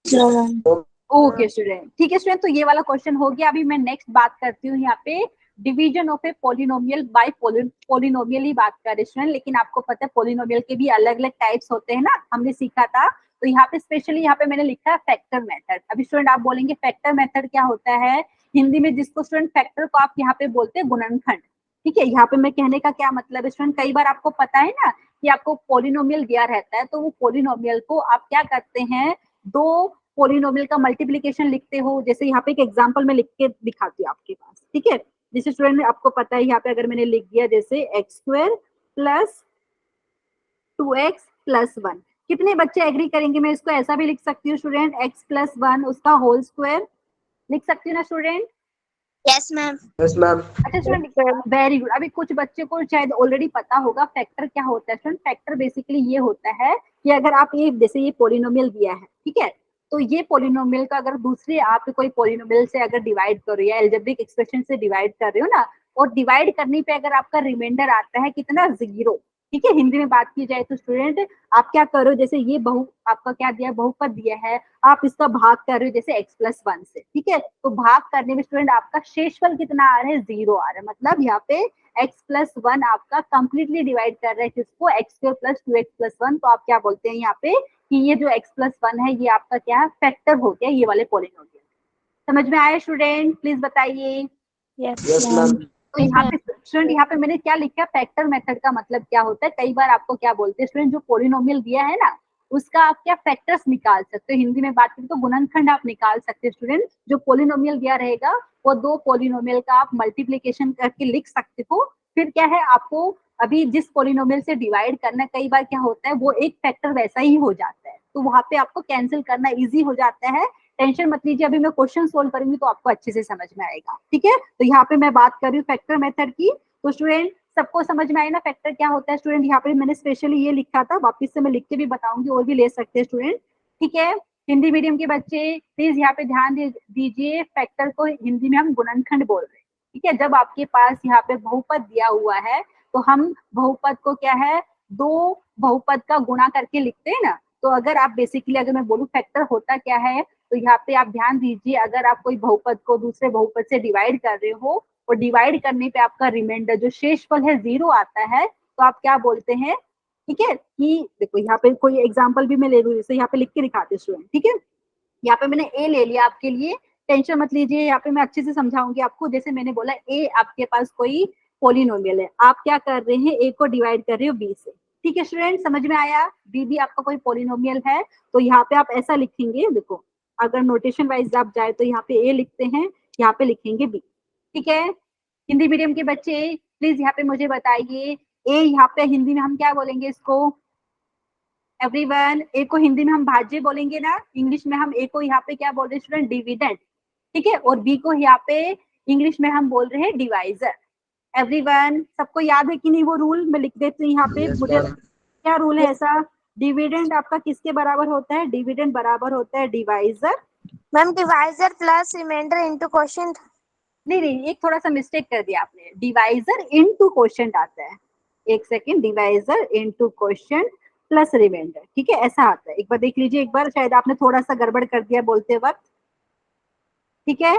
Speaker 2: No, ma'am.
Speaker 1: ओके स्टूडेंट, ठीक है स्टूडेंट, तो ये वाला क्वेश्चन हो गया। अभी मैं नेक्स्ट बात करती हूँ यहाँ पे division of a polynomial by polynomial ही बात कर रहे स्टूडेंट, लेकिन आपको पता है पोलिनोमियल के भी अलग अलग टाइप्स होते हैं ना, हमने सीखा था। तो यहाँ पे स्पेशली यहाँ पे मैंने लिखा है फैक्टर मेथड। अभी स्टूडेंट आप बोलेंगे फैक्टर मेथड क्या होता है? हिंदी में जिसको स्टूडेंट फैक्टर को आप यहाँ पे बोलते हैं गुणनखंड। ठीक है, यहाँ पे मैं कहने का क्या मतलब है स्टूडेंट, कई बार आपको पता है ना कि आपको पोलिनोमियल दिया रहता है, तो वो पोलिनोमियल को आप क्या करते हैं, दो पोलिनोमियल का मल्टीप्लीकेशन लिखते हो। जैसे यहाँ पे एक एग्जांपल में लिख के दिखाती हूँ आपके पास। ठीक है, जैसे स्टूडेंट आपको पता है यहाँ पे अगर मैंने लिख दिया जैसे x square plus 2x plus 1, कितने बच्चे एग्री करेंगे? मैं इसको ऐसा भी लिख सकती हूँ स्टूडेंट, x+1 उसका होल स्क्वायर लिख सकती हूँ ना student?
Speaker 3: Yes ma'am.
Speaker 4: Yes, ma'am.
Speaker 1: अच्छा स्टूडेंट, वेरी गुड। अभी कुछ बच्चे को शायद ऑलरेडी पता होगा फैक्टर क्या होता है स्टूडेंट। फैक्टर बेसिकली ये होता है कि अगर आप ये जैसे ये पॉलिनोमियल दिया है, ठीक है, तो ये पॉलिनोमियल का अगर दूसरे आप कोई पॉलिनोमियल से अगर डिवाइड करो या एल्जेब्रिक एक्सप्रेशन से डिवाइड कर रहे हो ना, और डिवाइड करने पे अगर आपका रिमाइंडर आता है कितना, 0, ठीक है, हिंदी में बात की जाए तो स्टूडेंट आप क्या करो, जैसे ये आपका क्या दिया है, बहुपद दिया है, आप इसका भाग कर रहे हो जैसे x+1 से, ठीक है, तो भाग करने में स्टूडेंट आपका शेषफल कितना आ रहा है, 0 आ रहा है। मतलब यहाँ पे x+1 आपका कंप्लीटली डिवाइड कर रहा है किसको, x2+2x+1। तो आप क्या बोलते हैं यहाँ पे कि ये जो x+1 है ये आपका क्या है, फैक्टर हो गया ये वाले पॉलिनोमियल। समझ में आया स्टूडेंट? प्लीज बताइए।
Speaker 4: Yes, ma'am.
Speaker 1: तो यहाँ पे स्टूडेंट, यहाँ पे मैंने क्या लिखा, फैक्टर मेथड का मतलब क्या होता है, कई बार आपको क्या बोलते हैं स्टूडेंट, जो पॉलिनोमियल दिया है ना उसका आप क्या फैक्टर्स निकाल सकते हो। हिंदी में बात करें तो गुणनखंड आप निकाल सकते हैं स्टूडेंट। जो पॉलिनोमियल दिया रहेगा वो दो पॉलिनोमियल का आप मल्टीप्लीकेशन करके लिख सकते हो। फिर क्या है, आपको अभी जिस पॉलिनोमियल से डिवाइड करना, कई बार क्या होता है वो एक फैक्टर वैसा ही हो जाता है, तो वहां पे आपको कैंसिल करना इजी हो जाता है। टेंशन मत लीजिए, अभी मैं क्वेश्चन सोल्व करूंगी तो आपको अच्छे से समझ में आएगा, ठीक है। तो यहाँ पे मैं बात कर रही हूँ फैक्टर मेथड की। तो स्टूडेंट सबको समझ में आए ना फैक्टर क्या होता है स्टूडेंट? यहाँ पे मैंने स्पेशली ये लिखा था, वापिस से मैं लिख के भी बताऊंगी और भी ले सकते हैं स्टूडेंट, ठीक है। हिंदी मीडियम के बच्चे प्लीज यहाँ पे ध्यान दीजिए, फैक्टर को हिंदी में हम गुणनखंड बोल रहे हैं, ठीक है। जब आपके पास यहाँ पे बहुपद दिया हुआ है तो हम बहुपद को क्या है, दो बहुपद का गुणा करके लिखते हैं ना। तो अगर आप बेसिकली अगर मैं बोलूँ फैक्टर होता क्या है, तो यहाँ पे आप ध्यान दीजिए, अगर आप कोई बहुपद को दूसरे बहुपद से डिवाइड कर रहे हो और डिवाइड करने पे आपका रिमाइंडर जो शेषफल है 0 आता है, तो आप क्या बोलते हैं, ठीक है। कि देखो यहाँ पे कोई एग्जांपल भी मैं ले लूँ, जैसे यहाँ पे लिख के दिखाते हैं स्टूडेंट, ठीक है। यहाँ पे मैंने ए ले लिया आपके लिए, टेंशन मत लीजिए, यहाँ पे मैं अच्छे से समझाऊंगी आपको। जैसे मैंने बोला ए आपके पास कोई पॉलिनोमियल है, आप क्या कर रहे हैं, ए को डिवाइड कर रहे हो बी से, ठीक है स्टूडेंट, समझ में आया। बी भी आपका कोई पॉलिनोमियल है, तो यहाँ पे आप ऐसा लिखेंगे, देखो अगर नोटेशन वाइज आप जाए तो यहाँ पे ए लिखते हैं, यहाँ पे लिखेंगे बी, ठीक है। हिंदी मीडियम के बच्चे प्लीज यहाँ पे मुझे बताइए, ए यहाँ पे हिंदी में हम क्या बोलेंगे इसको, एवरीवन, ए को हिंदी में हम भाज्य बोलेंगे ना, इंग्लिश में हम ए को यहाँ पे क्या बोल रहे हैं स्टूडेंट, डिविडेंड, ठीक है। और बी को यहाँ पे इंग्लिश में हम बोल रहे हैं डिवाइजर। एवरीवन, सबको याद है कि नहीं वो रूल? मैं लिख देती हूँ यहाँ पे,
Speaker 4: Yes,
Speaker 1: मुझे
Speaker 4: ma'am.
Speaker 1: क्या रूल है ऐसा, डिविडेंड आपका किसके बराबर होता है, डिविडेंड बराबर होता है divisor.
Speaker 3: Ma'am divisor plus remainder into quotient.
Speaker 1: नहीं नहीं, एक थोड़ा सा मिस्टेक कर दिया आपने, डिवाइजर इनटू क्वोशिएंट आता है, एक second, divisor into quotient plus remainder, ठीक है, ऐसा आता है। एक बार देख लीजिए, एक बार शायद आपने थोड़ा सा गड़बड़ कर दिया बोलते वक्त, ठीक है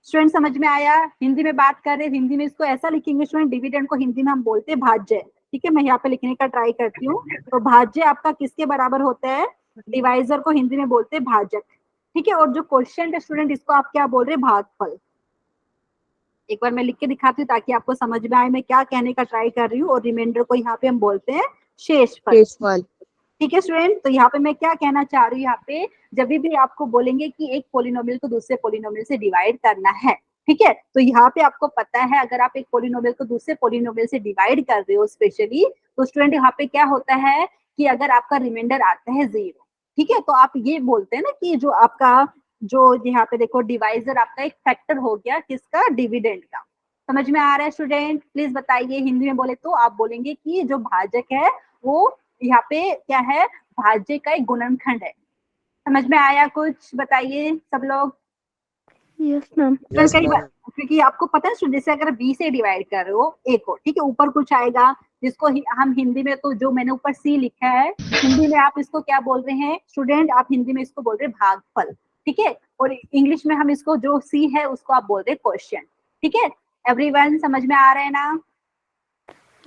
Speaker 1: स्टूडेंट, समझ में आया। हिंदी में बात कर रहे हैं, हिंदी में इसको ऐसा लिखेंगे स्टूडेंट, डिविडेंड को हिंदी में हम बोलते हैं भाज्य, ठीक है। मैं यहाँ पे लिखने का ट्राई करती हूँ, तो भाज्य आपका किसके बराबर होता है, डिवाइजर को हिंदी में बोलते हैं भाजक, ठीक है। और जो क्वोशिएंट है स्टूडेंट, इसको आप क्या बोल रहे हैं, भागफल। एक बार मैं लिख के दिखाती हूँ ताकि आपको समझ में आए मैं क्या कहने का ट्राई कर रही हूँ। और रिमाइंडर को यहाँ पे हम बोलते हैं शेषफल, ठीक है स्टूडेंट। तो यहाँ पे मैं क्या कहना चाह रही हूँ, यहाँ पे जब भी आपको बोलेंगे कि एक पॉलिनोमियल को दूसरे पॉलिनोमियल से डिवाइड करना है, ठीक है, तो यहाँ पे आपको पता है अगर आप एक पॉलिनोमियल को दूसरे पॉलिनोमियल से डिवाइड कर रहे हो स्पेशली, तो स्टूडेंट यहाँ पे क्या होता है कि अगर आपका रिमाइंडर आता है 0, ठीक है, तो आप ये बोलते हैं ना कि जो आपका जो यहाँ पे देखो डिवाइजर आपका एक फैक्टर हो गया किसका, डिविडेंड का। समझ में आ रहा है स्टूडेंट? प्लीज बताइए, हिंदी में बोले तो आप बोलेंगे कि जो भाजक है वो यहाँ पे क्या है, भाज्य का एक गुणनखंड है। समझ में आया कुछ? बताइए सब लोग।
Speaker 2: Yes ma'am.
Speaker 4: Yes,
Speaker 1: कई बार
Speaker 4: ma'am.
Speaker 1: क्योंकि आपको पता है जैसे अगर बी से डिवाइड कर रहे हो ए को, ठीक है, ऊपर कुछ आएगा जिसको हम हिंदी में, तो जो मैंने ऊपर सी लिखा है हिंदी में आप इसको क्या बोल रहे हैं स्टूडेंट, आप हिंदी में इसको बोल रहे हैं भागफल, ठीक है। और इंग्लिश में हम इसको जो सी है उसको आप बोल रहे हैं क्वोशिएंट, ठीक है। एवरीवन समझ में आ रहा है ना?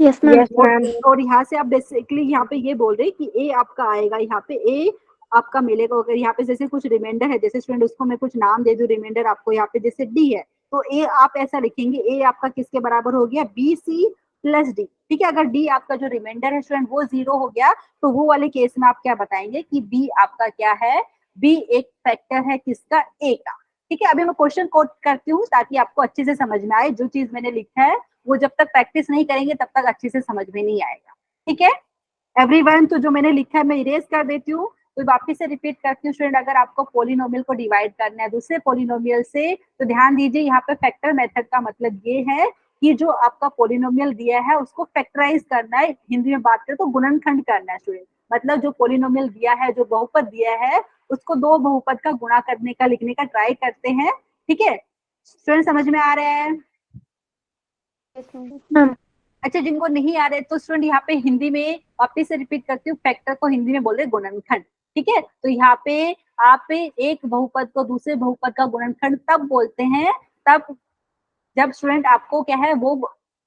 Speaker 2: Yes ma'am.
Speaker 1: और यहाँ से आप बेसिकली यहाँ पे ये बोल रहे हैं कि ए आपका आएगा, यहाँ पे ए आपका मिलेगा। अगर यहाँ पे जैसे कुछ रिमाइंडर है, जैसे स्टूडेंट उसको मैं कुछ नाम दे दूं, रिमाइंडर आपको यहाँ पे जैसे डी है, तो ए आप ऐसा लिखेंगे, ए आपका किसके बराबर हो गया, बी सी प्लस डी, ठीक है। अगर डी आपका जो रिमाइंडर है स्टूडेंट वो 0 हो गया, तो वो वाले केस में आप क्या बताएंगे कि बी आपका क्या है, बी एक फैक्टर है किसका, ए का, ठीक है। अभी मैं क्वेश्चन कोट करती हूँ ताकि आपको अच्छे से समझ में आए। जो चीज मैंने लिखा है वो जब तक प्रैक्टिस नहीं करेंगे तब तक अच्छे से समझ में नहीं आएगा, ठीक है। एवरीवन, तो जो मैंने लिखा है मैं इरेज कर देती हूँ, तो वापस से रिपीट करती हूँ स्टूडेंट, अगर आपको पोलिनोमियल को डिवाइड करना है दूसरे पोलिनोमियल से तो ध्यान दीजिए यहाँ पे फैक्टर मेथड का मतलब ये है कि जो आपका पोलिनोमियल दिया है उसको फैक्टराइज करना है, हिंदी में बात करें तो गुणनखंड करना है स्टूडेंट। मतलब जो पोलिनोमियल दिया है, जो बहुपद दिया है, उसको दो बहुपद का गुणा करने का, लिखने का ट्राई करते हैं। ठीक है स्टूडेंट, समझ में आ रहा है?
Speaker 2: मैम।
Speaker 1: अच्छा, जिनको नहीं आ रहे तो स्टूडेंट यहाँ पे हिंदी में वापिस से रिपीट करती हूँ, फैक्टर को हिंदी में बोल रहे गुणनखंड। ठीक है, तो यहाँ पे आप एक बहुपद को दूसरे बहुपद का गुणनखंड तब बोलते हैं तब जब स्टूडेंट आपको क्या है, वो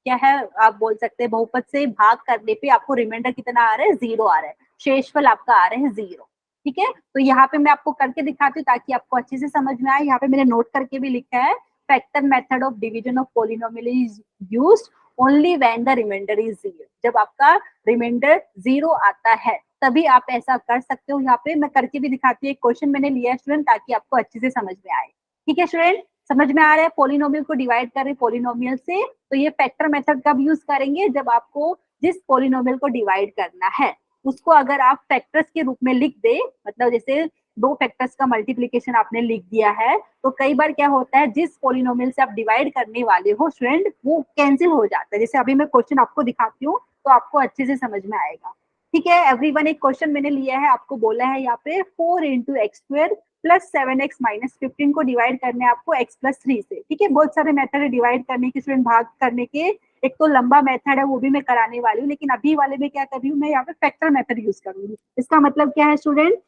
Speaker 1: क्या है, आप बोल सकते हैं बहुपद से भाग करने पे आपको रिमाइंडर कितना आ रहा है, 0 आ रहा है, शेषफल आपका आ रहा है 0। ठीक है, तो यहाँ पे मैं आपको करके दिखाती हूँ ताकि आपको अच्छे से समझ में आए। यहाँ पे मैंने नोट करके भी लिखा है, factor method of division of polynomial is used only when the remainder is 0। जब आपका रिमाइंडर 0 आता है तभी आप ऐसा कर सकते हो। यहाँ पे मैं करके भी दिखाती हूँ, एक क्वेश्चन मैंने लिया है स्टूडेंट ताकि आपको अच्छे से समझ में आए। ठीक है स्टूडेंट, समझ में आ रहा है? पोलिनोमियल को डिवाइड कर रहे पोलिनोमियल से, तो ये फैक्टर मेथड कब यूज करेंगे, जब आपको जिस पोलिनोमियल को डिवाइड करना है उसको अगर आप फैक्टर्स के रूप में लिख दे, मतलब जैसे दो फैक्टर्स का मल्टीप्लीकेशन आपने लिख दिया है, तो कई बार क्या होता है, जिस पोलिनोमियल से आप डिवाइड करने वाले हो स्टूडेंट वो कैंसिल हो जाता है। जैसे अभी मैं क्वेश्चन आपको दिखाती हूँ तो आपको अच्छे से समझ में आएगा। ठीक है एवरीवन, एक क्वेश्चन मैंने लिया है, आपको बोला है यहाँ पे 4 into x square plus 7x minus 15 को डिवाइड करने आपको x प्लस 3 से। ठीक है, बहुत सारे मेथड है डिवाइड करने के स्टूडेंट, भाग करने के। एक तो लंबा मेथड है वो भी मैं कराने वाली हूँ, लेकिन अभी वाले में क्या कर रही हूँ, मैं यहाँ पे फैक्टर मेथड यूज करूंगी। इसका मतलब क्या है स्टूडेंट,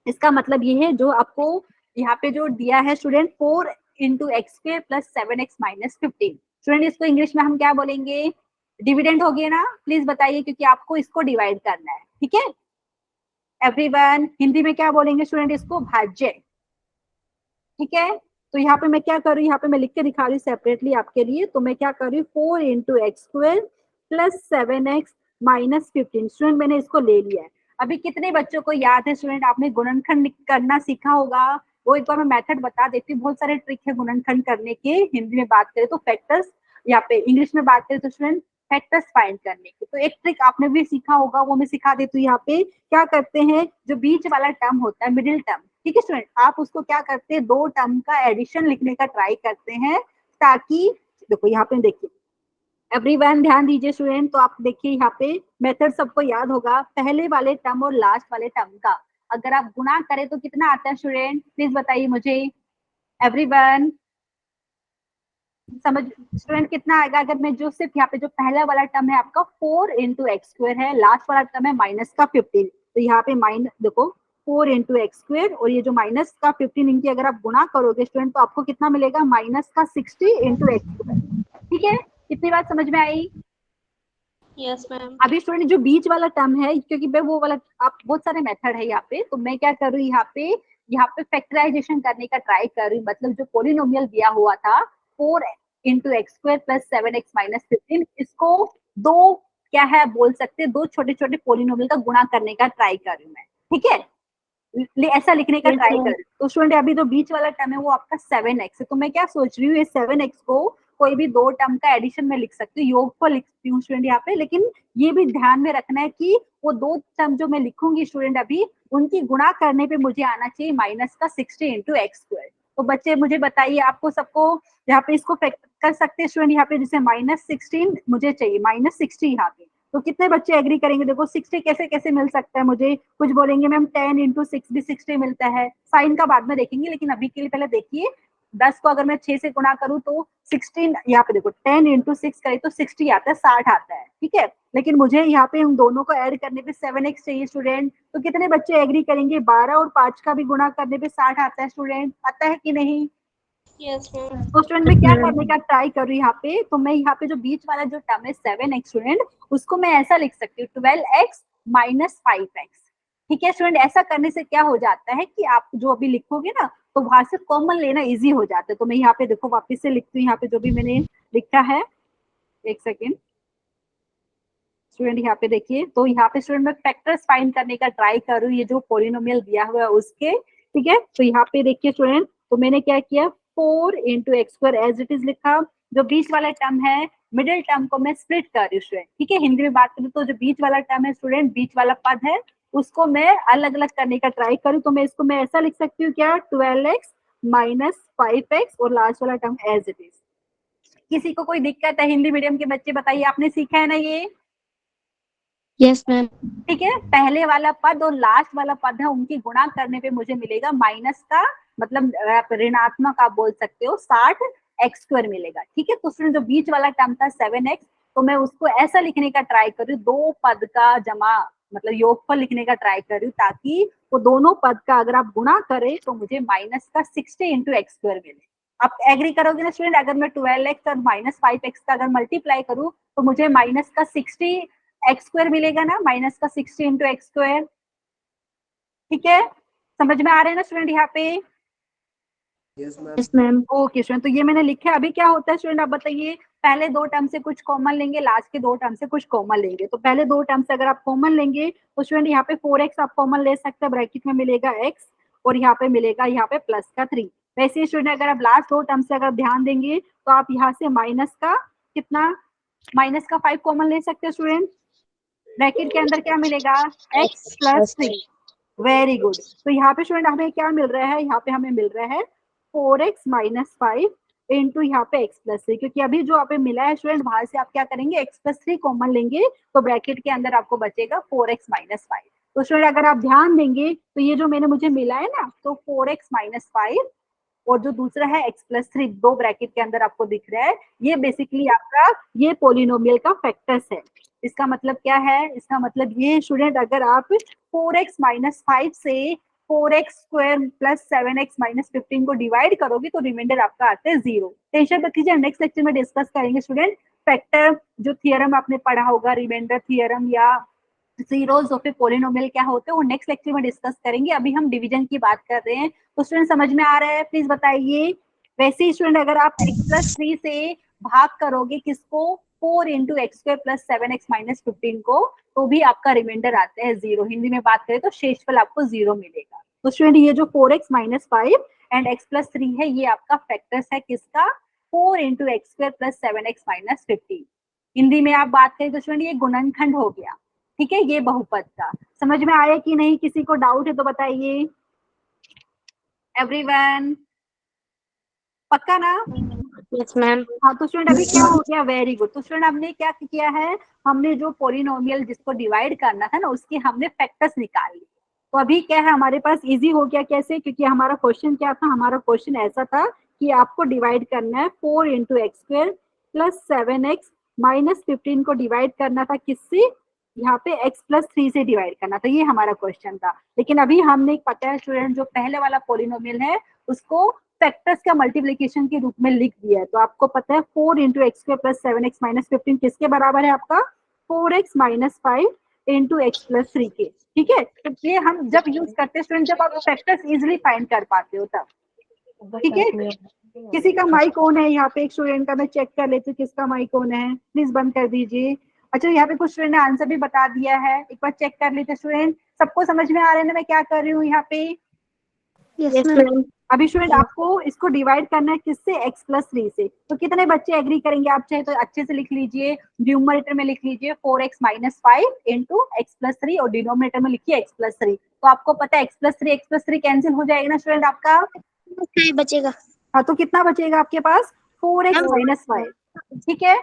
Speaker 1: इसका मतलब ये है जो आपको यहाँ पे जो दिया है student 4 into x square plus 7x minus 15, student इसको इंग्लिश में हम क्या बोलेंगे, डिविडेंड हो गया ना? प्लीज बताइए, क्योंकि आपको इसको डिवाइड करना है। ठीक है एवरीवन, हिंदी में क्या बोलेंगे स्टूडेंट, इसको भाज्य। ठीक है, तो यहाँ पे मैं क्या कर रही हूँ, यहाँ पे मैं लिख के दिखा रही हूँ सेपरेटली आपके लिए। तो मैं क्या कर रही हूँ, 4 into x square plus 7x minus 15, student मैंने इसको ले लिया है। अभी कितने बच्चों को याद है स्टूडेंट, आपने गुणनखंड करना सीखा होगा, वो एक बार मैं मेथड बता देती हूँ। बहुत सारे ट्रिक है गुणनखंड करने के, हिंदी में बात करें तो फैक्टर्स, यहाँ पे इंग्लिश में बात करें तो स्टूडेंट फैक्टर्स फाइंड करने के। तो एक ट्रिक आपने भी सीखा होगा, वो मैं सिखा देती हूँ। यहाँ पे क्या करते हैं, जो बीच वाला टर्म होता है, मिडिल टर्म, ठीक है स्टूडेंट, आप उसको क्या करते हैं, दो टर्म का एडिशन लिखने का ट्राई करते हैं, ताकि देखो यहाँ पे देखिए एवरीवन, ध्यान दीजिए स्टूडेंट। तो आप देखिए यहाँ पे मेथड सबको याद होगा, पहले वाले टर्म और लास्ट वाले टर्म का अगर आप गुणा करें तो कितना आता है स्टूडेंट, प्लीज बताइए मुझे एवरीवन। समझ स्टूडेंट कितना आएगा, अगर मैं जो सिर्फ यहाँ पे जो पहला वाला टर्म है आपका 4 इंटू एक्स स्क्वायर है, लास्ट वाला टर्म है माइनस का 15, तो यहाँ पे माइनस देखो 4 इंटू एक्स स्क्वायर और ये जो माइनस का 15 इनकी अगर आप गुणा करोगे स्टूडेंट तो आपको कितना मिलेगा, माइनस का 60 इंटू एक्स स्क्वायर। ठीक है, कितनी बात समझ में आई?
Speaker 2: Yes ma'am.
Speaker 1: अभी स्टूडेंट जो बीच वाला टर्म है, क्योंकि मैं वो वाला, आप बहुत सारे मेथड है यहाँ पे, तो मैं क्या कर रही हूँ यहाँ पे फैक्टराइजेशन करने का ट्राई कर रही हूँ। मतलब जो पोलिनोमियल दिया हुआ था 4 into x square plus 7x minus 15, इसको दो क्या है बोल सकते हैं, दो छोटे छोटे पोलिनोमियल का गुणा करने का ट्राई कर रही हूँ मैं। ठीक है, ऐसा लिखने का ट्राई कर। तो स्टूडेंट अभी जो बीच वाला टर्म है वो आपका 7x है, तो मैं क्या सोच रही हूँ, ये 7x को कोई भी दो टर्म का एडिशन में लिख सकती हूँ, योग को लिखती हूँ स्टूडेंट यहाँ पे। लेकिन ये भी ध्यान में रखना है कि वो दो टर्म जो मैं लिखूंगी स्टूडेंट अभी, उनकी गुणा करने पे मुझे आना चाहिए माइनस का 60 इंटू एक्स स्क्वायर। तो बच्चे मुझे बताइए, आपको सबको यहाँ पे इसको कर सकते हैं स्टूडेंट, यहाँ पे जैसे -16 मुझे चाहिए, -60 यहाँ पे, तो कितने बच्चे एग्री करेंगे? देखो 60 कैसे कैसे मिल सकता है मुझे, कुछ बोलेंगे मैम 10 इंटू 6 भी 60 मिलता है, साइन का बाद में देखेंगे, लेकिन अभी के लिए पहले देखिए 10 को अगर मैं 6 से गुणा करूं तो 16, यहाँ पे देखो 10 इंटू 6 करें तो 60 आता है, 60 आता है। ठीक है, लेकिन मुझे यहाँ पे उन दोनों को ऐड करने पे 7x चाहिए स्टूडेंट, तो कितने बच्चे एग्री करेंगे? 12 और 5 का भी गुणा करने पे 60 आता है स्टूडेंट, आता है कि नहीं?
Speaker 2: Yes ma'am.
Speaker 1: तो स्टूडेंट मैं क्या करने का ट्राई कर रही हूँ यहाँ पे, तो मैं यहाँ पे जो बीच वाला जो टर्म है 7x स्टूडेंट, उसको मैं ऐसा लिख सकती हूँ 12x माइनस 5x। ठीक है स्टूडेंट, ऐसा करने से क्या हो जाता है कि आप जो अभी लिखोगे ना तो वहां से कॉमन लेना इजी हो जाता है। तो मैं यहाँ पे देखो वापस से लिखती हूँ, यहाँ पे जो भी मैंने लिखा है, एक सेकेंड स्टूडेंट, यहाँ पे देखिए, तो यहाँ पे स्टूडेंट मैं फैक्टर्स फाइंड करने का ट्राई कर रही हूँ, ये जो पोलिनोमियल दिया हुआ है उसके। ठीक है, तो यहाँ पे देखिए स्टूडेंट, तो मैंने क्या किया, 4 into x square as it is लिखा, जो बीच वाला टर्म है मिडिल टर्म को मैं स्प्लिट कर रही हूँ स्टूडेंट, ठीक है। हिंदी में बात करूँ तो जो बीच वाला टर्म है स्टूडेंट, बीच वाला पद है, उसको मैं अलग अलग करने का ट्राई करूँ तो मैं इसको मैं ऐसा लिख सकती हूँ क्या, 12x माइनस 5x और लास्ट वाला टर्म एज इट इज। किसी को कोई दिक्कत है? हिंदी मीडियम के बच्चे बताइए, आपने सीखा है ना ये?
Speaker 2: Yes, ma'am.
Speaker 1: ठीक है, पहले वाला पद और लास्ट वाला पद है, उनकी गुणा करने पे मुझे मिलेगा माइनस का मतलब ऋणात्मक आप बोल सकते हो 60x² मिलेगा, ठीक है। तो उसमें जो बीच वाला टर्म था 7x, तो मैं उसको ऐसा लिखने का ट्राई कर रही हूँ, दो पद का जमा मतलब योगफल लिखने का ट्राई कर रही हूँ, ताकि वो दोनों पद का अगर आप गुणा करें तो मुझे माइनस का 60 इंटू x² मिले। आप एग्री करोगे ना स्टूडेंट? अगर मैं 12x और माइनस 5x का अगर मल्टीप्लाई करूँ तो मुझे माइनस का 60x² मिलेगा ना, माइनस का 60 इंटू x², ठीक है। समझ में आ रहे हैं ना स्टूडेंट यहाँ पे?
Speaker 4: Yes ma'am.
Speaker 2: Yes, ma'am.
Speaker 1: Okay student, तो ये मैंने लिखा है। अभी क्या होता है स्टूडेंट आप बताइए, पहले दो टर्म से कुछ कॉमन लेंगे, लास्ट के दो टर्म से कुछ कॉमन लेंगे। तो पहले दो टर्म से अगर आप कॉमन लेंगे तो स्टूडेंट यहाँ पे 4x आप कॉमन ले सकते हैं, ब्रैकेट में मिलेगा x और यहाँ पे मिलेगा यहाँ पे प्लस का 3। वैसे ही स्टूडेंट अगर आप लास्ट दो टर्म से अगर ध्यान देंगे तो आप यहाँ से माइनस का कितना, माइनस का 5 कॉमन ले सकते हैं स्टूडेंट। ब्रैकेट के अंदर क्या मिलेगा, x प्लस 3। Very good. तो यहाँ पे स्टूडेंट हमें क्या मिल रहा है, यहाँ पे हमें मिल रहा है 4x माइनस 5 इंटू यहाँ पे x प्लस 3, क्योंकि अभी जो आप मिला है स्टूडेंट वहां से आप क्या करेंगे, x प्लस 3 कॉमन लेंगे तो ब्रैकेट के अंदर आपको बचेगा 4x माइनस 5। तो स्टूडेंट अगर आप ध्यान देंगे तो ये जो मैंने मुझे मिला है ना, तो 4x माइनस 5 और जो दूसरा है x प्लस 3, दो ब्रैकेट के अंदर आपको दिख रहा है, ये बेसिकली आपका ये पोलिनोमियल का फैक्टर्स है। इसका मतलब क्या है, इसका मतलब ये स्टूडेंट अगर आप 4x माइनस 5 से 4x² प्लस 7x माइनस 15 को डिवाइड करोगे तो रिमाइंडर आपका आता है 0। टेंशन मत कीजिए, नेक्स्ट लेक्चर में डिस्कस करेंगे स्टूडेंट फैक्टर, जो थियरम आपने पढ़ा होगा, रिमाइंडर थियरम या जीरोस ऑफ ए पोलिनोमियल क्या होते हैं, वो नेक्स्ट लेक्चर में डिस्कस करेंगे। अभी हम डिवीजन की बात कर रहे हैं। तो स्टूडेंट समझ में आ रहा है, प्लीज बताइए। वैसे ही स्टूडेंट अगर आप x प्लस 3 से भाग करोगे किसको, 4 into x² plus 7x minus 15 को, तो भी आपका रिमाइंडर आता है 0। हिंदी में बात करें तो शेषफल आपको 0 मिलेगा। तो स्टूडेंट ये जो 4x minus 5 and x plus 3 है, ये आपका फैक्टर्स है किसका, 4 into x² plus 7x minus 15। Hindi में आप बात करें तो स्टूडेंट ये गुणनखंड हो गया, ठीक है, ये बहुपद का। समझ में आया कि नहीं? किसी को डाउट है तो बताइए। एवरीवन पक्का ना?
Speaker 2: Yes, ma'am.
Speaker 1: हाँ, तो स्टूडेंट अभी क्या हो गया, वेरी गुड। तो स्टूडेंट हमने क्या किया है, हमने जो पोलिनोमियल जिसको डिवाइड करना था ना, उसके हमने फैक्टर्स निकाल लिए। तो अभी क्या है हमारे पास, इजी हो गया। कैसे? क्योंकि हमारा क्वेश्चन क्या था, हमारा क्वेश्चन ऐसा था कि आपको डिवाइड करना है 4 into x² plus 7x minus 15 को डिवाइड करना था किससे, यहाँ पे x प्लस 3 से डिवाइड करना था, ये हमारा क्वेश्चन था। लेकिन अभी हमने पता है स्टूडेंट, जो पहले वाला पोलिनोमियल है उसको फैक्टर्स का मल्टीप्लिकेशन के रूप में लिख दिया है। तो आपको पता है 4 into x² plus 7x minus 15 किसके बराबर है आपका, 4x minus 5 into x plus 3 के, ठीक है। तो ये हम जब यूज करते हैं स्टूडेंट, जब आप फैक्टर्स इजिली फाइंड कर पाते हो तब, ठीक है। किसी का माइक ऑन है यहाँ पे, एक स्टूडेंट का मैं चेक कर लेती हूँ किसका माइक ऑन है, प्लीज बंद कर दीजिए। अच्छा, यहाँ पे कुछ स्टूडेंट ने आंसर भी बता दिया है, एक बार चेक कर लेते स्टूडेंट। सबको समझ में आ रहा है ना मैं क्या कर रही हूँ यहाँ पे?
Speaker 2: Yes, ma'am.
Speaker 1: अभी स्टूडेंट आपको इसको डिवाइड करना है किससे, x प्लस 3 से। तो कितने बच्चे एग्री करेंगे? आप चाहे तो अच्छे से लिख लीजिए, न्यूमरेटर में लिख लीजिए 4x minus 5 into x plus 3 और डिनोमिनेटर में लिखिए x प्लस 3। तो आपको पता है x प्लस 3 कैंसिल हो जाएगा ना स्टूडेंट आपका।
Speaker 3: बचेगा।
Speaker 1: हाँ, तो कितना बचेगा आपके पास, 4x माइनस 5, ठीक है।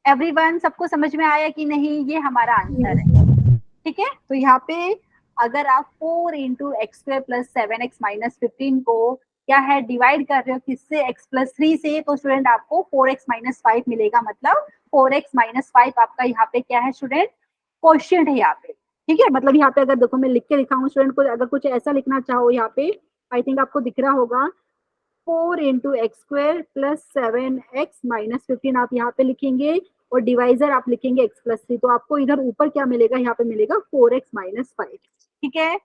Speaker 1: एवरीवन सबको समझ में आया कि नहीं? ये हमारा आंसर है, ठीक है। तो यहाँ पे अगर आप 4 into x² plus 7x minus 15 को क्या है डिवाइड कर रहे हो किससे, x प्लस 3 से, तो स्टूडेंट आपको 4x माइनस 5 मिलेगा। मतलब 4x माइनस 5 आपका यहाँ पे क्या है स्टूडेंट, क्वोशिएंट है यहाँ पे, ठीक है। मतलब यहाँ पे अगर देखो मैं लिख के दिखाऊं स्टूडेंट को, अगर कुछ ऐसा लिखना चाहो यहाँ पे, आई थिंक आपको दिख रहा होगा, 4 into x² plus 7x minus 15 आप यहाँ पे लिखेंगे और डिवाइजर आप लिखेंगे x प्लस 3। तो आपको इधर ऊपर क्या मिलेगा, यहाँ पे मिलेगा 4x माइनस 5, ठीक है।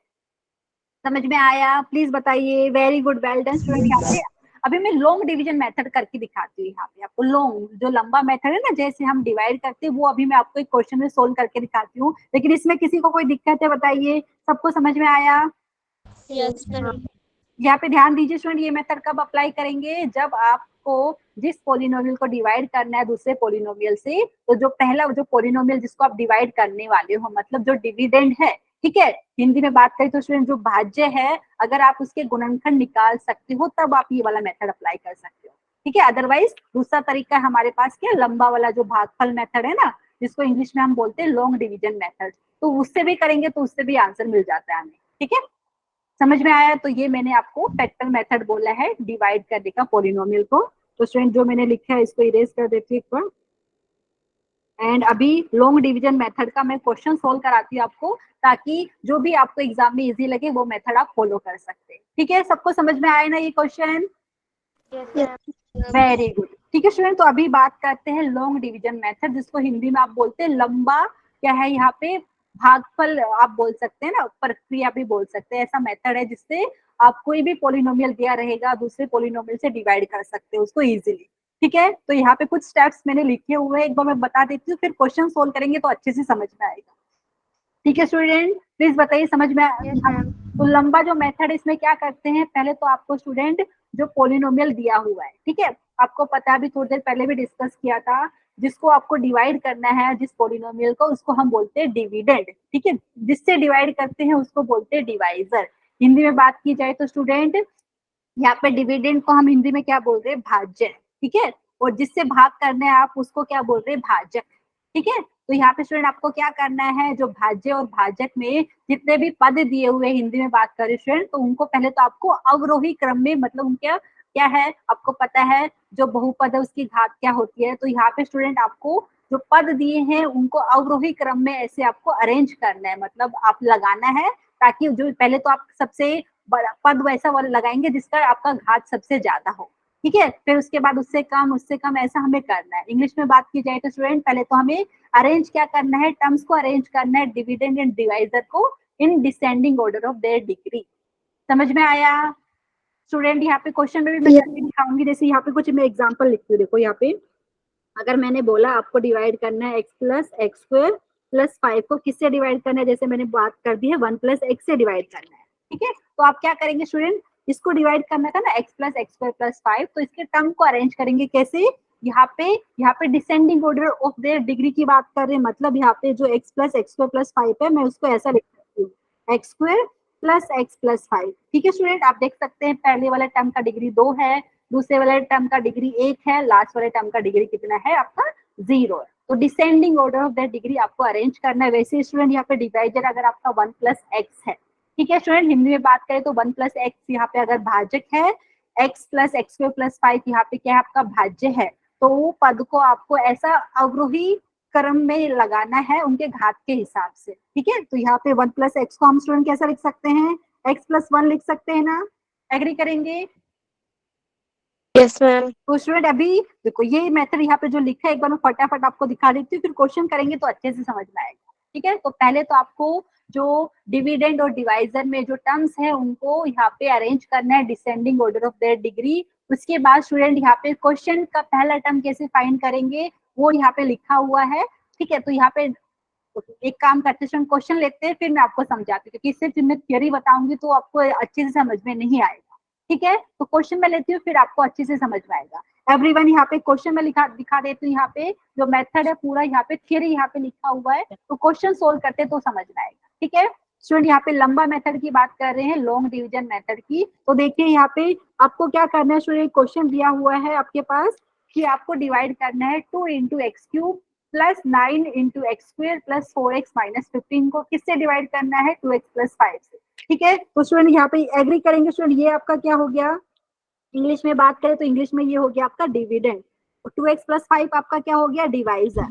Speaker 1: समझ में आया? प्लीज बताइए। Very good, well done student. यहाँ पे अभी मैं लॉन्ग डिवीजन मेथड करके दिखाती हूँ। यहाँ पे आपको लॉन्ग जो लंबा मेथड है ना, जैसे हम डिवाइड करते हैं, वो अभी मैं आपको एक क्वेश्चन में सोल्व करके दिखाती हूँ। लेकिन इसमें किसी को कोई दिक्कत है बताइए? सबको समझ में आया?
Speaker 2: Yes, ma'am.
Speaker 1: यहाँ पे ध्यान दीजिए स्टूडेंट, ये मेथड कब अप्लाई करेंगे, जब आपको जिस पोलिनोमियल को डिवाइड करना है दूसरे पोलिनोमियल से, तो जो पहला जो पोलिनोमियल जिसको आप डिवाइड करने वाले हो, मतलब जो डिविडेंड है, ठीक है, हिंदी में बात करें तो स्टूडेंट जो भाज्य है, अगर आप उसके गुणनखंड निकाल सकते हो तब आप ये वाला मेथड अप्लाई कर सकते हो, ठीक है। अदरवाइज दूसरा तरीका है हमारे पास क्या, लंबा वाला जो भागफल मेथड है ना, जिसको इंग्लिश में हम बोलते हैं लॉन्ग डिवीजन मेथड, तो उससे भी करेंगे तो उससे भी आंसर मिल जाता है हमें, ठीक है, समझ में आया। तो ये मैंने आपको फैक्टर मेथड बोला है डिवाइड करने का पोलिनोमियल को। तो स्टूडेंट जो मैंने लिखा है इसको इरेज कर देती हूँ एक बार, एंड अभी लॉन्ग डिवीजन मेथड का मैं क्वेश्चन सोल्व कराती हूँ आपको, ताकि जो भी आपको एग्जाम में इजी लगे वो मेथड आप फॉलो कर सकते हैं, ठीक है। सबको समझ में आया ना ये क्वेश्चन? वेरी गुड, ठीक है स्टूडेंट। तो अभी बात करते हैं लॉन्ग डिवीजन मेथड, जिसको हिंदी में आप बोलते हैं लंबा, क्या है यहाँ पे, भागफल आप बोल सकते हैं ना, प्रक्रिया भी बोल सकते हैं। ऐसा मेथड है जिससे आप कोई भी पोलिनोमियल दिया रहेगा दूसरे पोलिनोमियल से डिवाइड कर सकते हो उसको इजीली, ठीक है। तो यहाँ पे कुछ स्टेप्स मैंने लिखे हुए हैं, एक बार मैं बता देती हूँ, फिर क्वेश्चन सोल्व करेंगे तो अच्छे से समझ में आएगा, ठीक है स्टूडेंट। प्लीज बताइए समझ में तो लंबा जो मेथड है इसमें क्या करते हैं, पहले तो आपको स्टूडेंट जो पोलिनोमियल दिया हुआ है, ठीक है, आपको पता है, अभी थोड़ी देर पहले भी डिस्कस किया था, जिसको आपको डिवाइड करना है जिस पोलिनोमियल को, उसको हम बोलते हैं डिविडेंड, ठीक है, जिससे डिवाइड करते हैं उसको बोलते हैं डिवाइजर। हिंदी में बात की जाए तो स्टूडेंट यहाँ पे डिविडेंड को हम हिंदी में क्या बोल रहे हैं, भाज्य, ठीक है, और जिससे भाग करने हैं आप उसको क्या बोल रहे हैं, भाजक, ठीक है। तो यहाँ पे स्टूडेंट आपको क्या करना है, जो भाज्य और भाजक में जितने भी पद दिए हुए हिंदी में बात करें स्टूडेंट, तो उनको पहले तो आपको अवरोही क्रम में, मतलब उनका क्या है आपको पता है, जो बहुपद है उसकी घात क्या होती है, तो यहाँ पे स्टूडेंट आपको जो पद दिए हैं उनको अवरोही क्रम में ऐसे आपको अरेंज करना है, मतलब आप लगाना है, ताकि जो पहले तो आप सबसे बड़ा पद वैसा वाला लगाएंगे जिसका आपका घात सबसे ज्यादा हो, ठीक है, फिर उसके बाद उससे कम ऐसा हमें करना है। इंग्लिश में बात की जाए तो स्टूडेंट पहले तो हमें अरेंज क्या करना है, टर्म्स को अरेंज करना है, डिविडेंड एंड डिवाइजर को in descending order of their degree. समझ में आया स्टूडेंट? यहाँ पे क्वेश्चन में भी मैं करके दिखाऊंगी, जैसे यहाँ पे कुछ मैं एग्जांपल लिखती हूँ, देखो यहाँ पे अगर मैंने बोला आपको डिवाइड करना है x plus x square plus 5 को किससे डिवाइड करना है, जैसे मैंने बात कर दी है 1 प्लस एक्स से डिवाइड करना है, ठीक है। तो आप क्या करेंगे स्टूडेंट, इसको डिवाइड करना था ना x plus x square plus 5, तो इसके टर्म को अरेंज करेंगे कैसे, यहाँ पे descending order of their degree की बात कर रहे हैं, मतलब यहाँ पे जो x plus x square plus 5 है मैं उसको ऐसा लिख सकती हूँ, x square plus x plus 5, ठीक है स्टूडेंट। आप देख सकते हैं पहले वाले टर्म का डिग्री 2 है, दूसरे वाले टर्म का डिग्री 1 है, लास्ट वाले टर्म का डिग्री कितना है आपका 0 है। तो descending order of that degree आपको अरेंज करना है। वैसे स्टूडेंट यहाँ पे डिवाइजर अगर आपका 1 प्लस एक्स है, ठीक है स्टूडेंट, हिंदी में बात करें तो 1 प्लस एक्स यहाँ पे अगर भाजक है, x plus x square plus 5 यहाँ पे क्या है आपका भाज्य है, तो वो पद को आपको ऐसा अवरोही क्रम में लगाना है उनके घात के हिसाब से, ठीक है। तो यहाँ पे 1 प्लस एक्स को हम स्टूडेंट कैसा लिख सकते हैं, एक्स प्लस 1 लिख सकते हैं ना, एग्री करेंगे?
Speaker 2: Yes ma'am.
Speaker 1: तो स्टूडेंट अभी देखो ये मेथड यहाँ पे जो लिखा है एक बार मैं फटाफट आपको दिखा देती हूँ, फिर क्वेश्चन करेंगे तो अच्छे से समझ में आएगा, ठीक है। तो पहले तो आपको जो डिविडेंड और डिवाइजर में जो टर्म्स है उनको यहाँ पे अरेंज करना है descending order of their degree. उसके बाद स्टूडेंट यहाँ पे क्वेश्चन का पहला टर्म कैसे फाइंड करेंगे वो यहाँ पे लिखा हुआ है, ठीक है। तो यहाँ पे एक काम करते हैं, क्वेश्चन लेते हैं फिर मैं आपको समझाती हूँ, क्योंकि सिर्फ मैं थियोरी बताऊंगी तो आपको अच्छे से समझ में नहीं आएगा, ठीक है। तो क्वेश्चन में लेती हूँ फिर आपको अच्छे से समझ में आएगा। एवरीवन यहाँ पे क्वेश्चन में दिखा देती हूँ, यहाँ पे जो मेथड है पूरा यहाँ पे थियरी यहाँ पे लिखा हुआ है, तो क्वेश्चन सोल्व करते तो समझ में आएगा, ठीक है। स्टूडेंट यहाँ पे लंबा मेथड की बात कर रहे हैं, लॉन्ग डिवीजन मेथड की। तो देखिए यहाँ पे आपको क्या करना है स्टूडेंट, क्वेश्चन दिया हुआ है आपके पास कि आपको डिवाइड करना है 2 into x cube plus 9 into x square plus 4x minus 15 को किससे डिवाइड करना है, 2x प्लस 5 से, ठीक है। तो स्टूडेंट यहाँ पे एग्री करेंगे स्टूडेंट, ये आपका क्या हो गया, इंग्लिश में बात करें तो इंग्लिश में ये हो गया आपका डिविडेंड, और 2x प्लस 5 आपका क्या हो गया, डिवाइजर,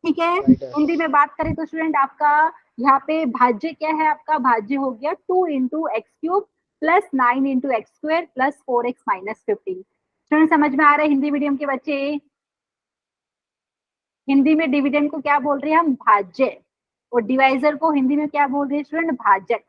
Speaker 1: ठीक है। हिंदी में बात करें तो स्टूडेंट आपका यहाँ पे भाज्य क्या है, आपका भाज्य हो गया 2 into x cube plus 9 into x square plus 4x minus 15। Student समझ में आ रहा है हिंदी मीडियम के बच्चे? हिंदी में डिविडेंड को क्या बोल रहे हैं हम, भाज्य, और डिवाइजर को हिंदी में क्या बोल रहे हैं स्टूडेंट, भाजक,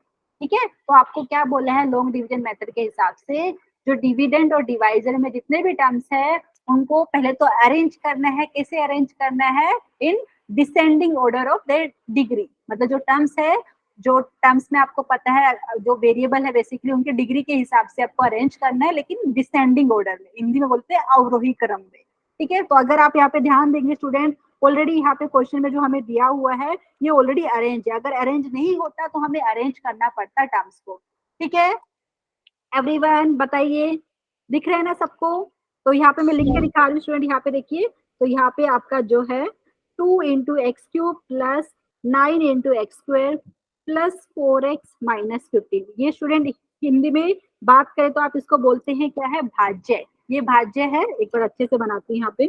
Speaker 1: ठीक है। तो आपको क्या बोला है, लॉन्ग डिवीजन मेथड के हिसाब से जो डिविडेंड और डिवाइजर में जितने भी टर्म्स है उनको पहले तो अरेंज करना है, कैसे अरेंज करना है, in descending order of their degree, मतलब जो टर्म्स है जो टर्म्स में आपको पता है जो वेरिएबल है बेसिकली उनके डिग्री के हिसाब से आपको अरेंज करना है, लेकिन डिसेंडिंग ऑर्डर में, हिंदी में बोलते हैं अवरोही क्रम में। ठीक है, तो अगर आप यहाँ पे ध्यान देंगे स्टूडेंट, ऑलरेडी यहाँ पे क्वेश्चन में जो हमें दिया हुआ है ये ऑलरेडी अरेंज है, अगर अरेंज नहीं होता तो हमें अरेंज करना पड़ता टर्म्स को। ठीक है, एवरीवन बताइए, दिख रहा है ना सबको? तो यहाँ पे मैं लिख के दिखा रही हूँ स्टूडेंट, यहाँ पे देखिए, तो यहाँ पे आपका जो है 2 into x cube plus 9 into x square plus 4x minus 15। ये स्टूडेंट हिंदी में बात करें तो आप इसको बोलते हैं क्या है, भाज्य। ये भाज्य है, एक बार अच्छे से बनाते हैं यहाँ पे।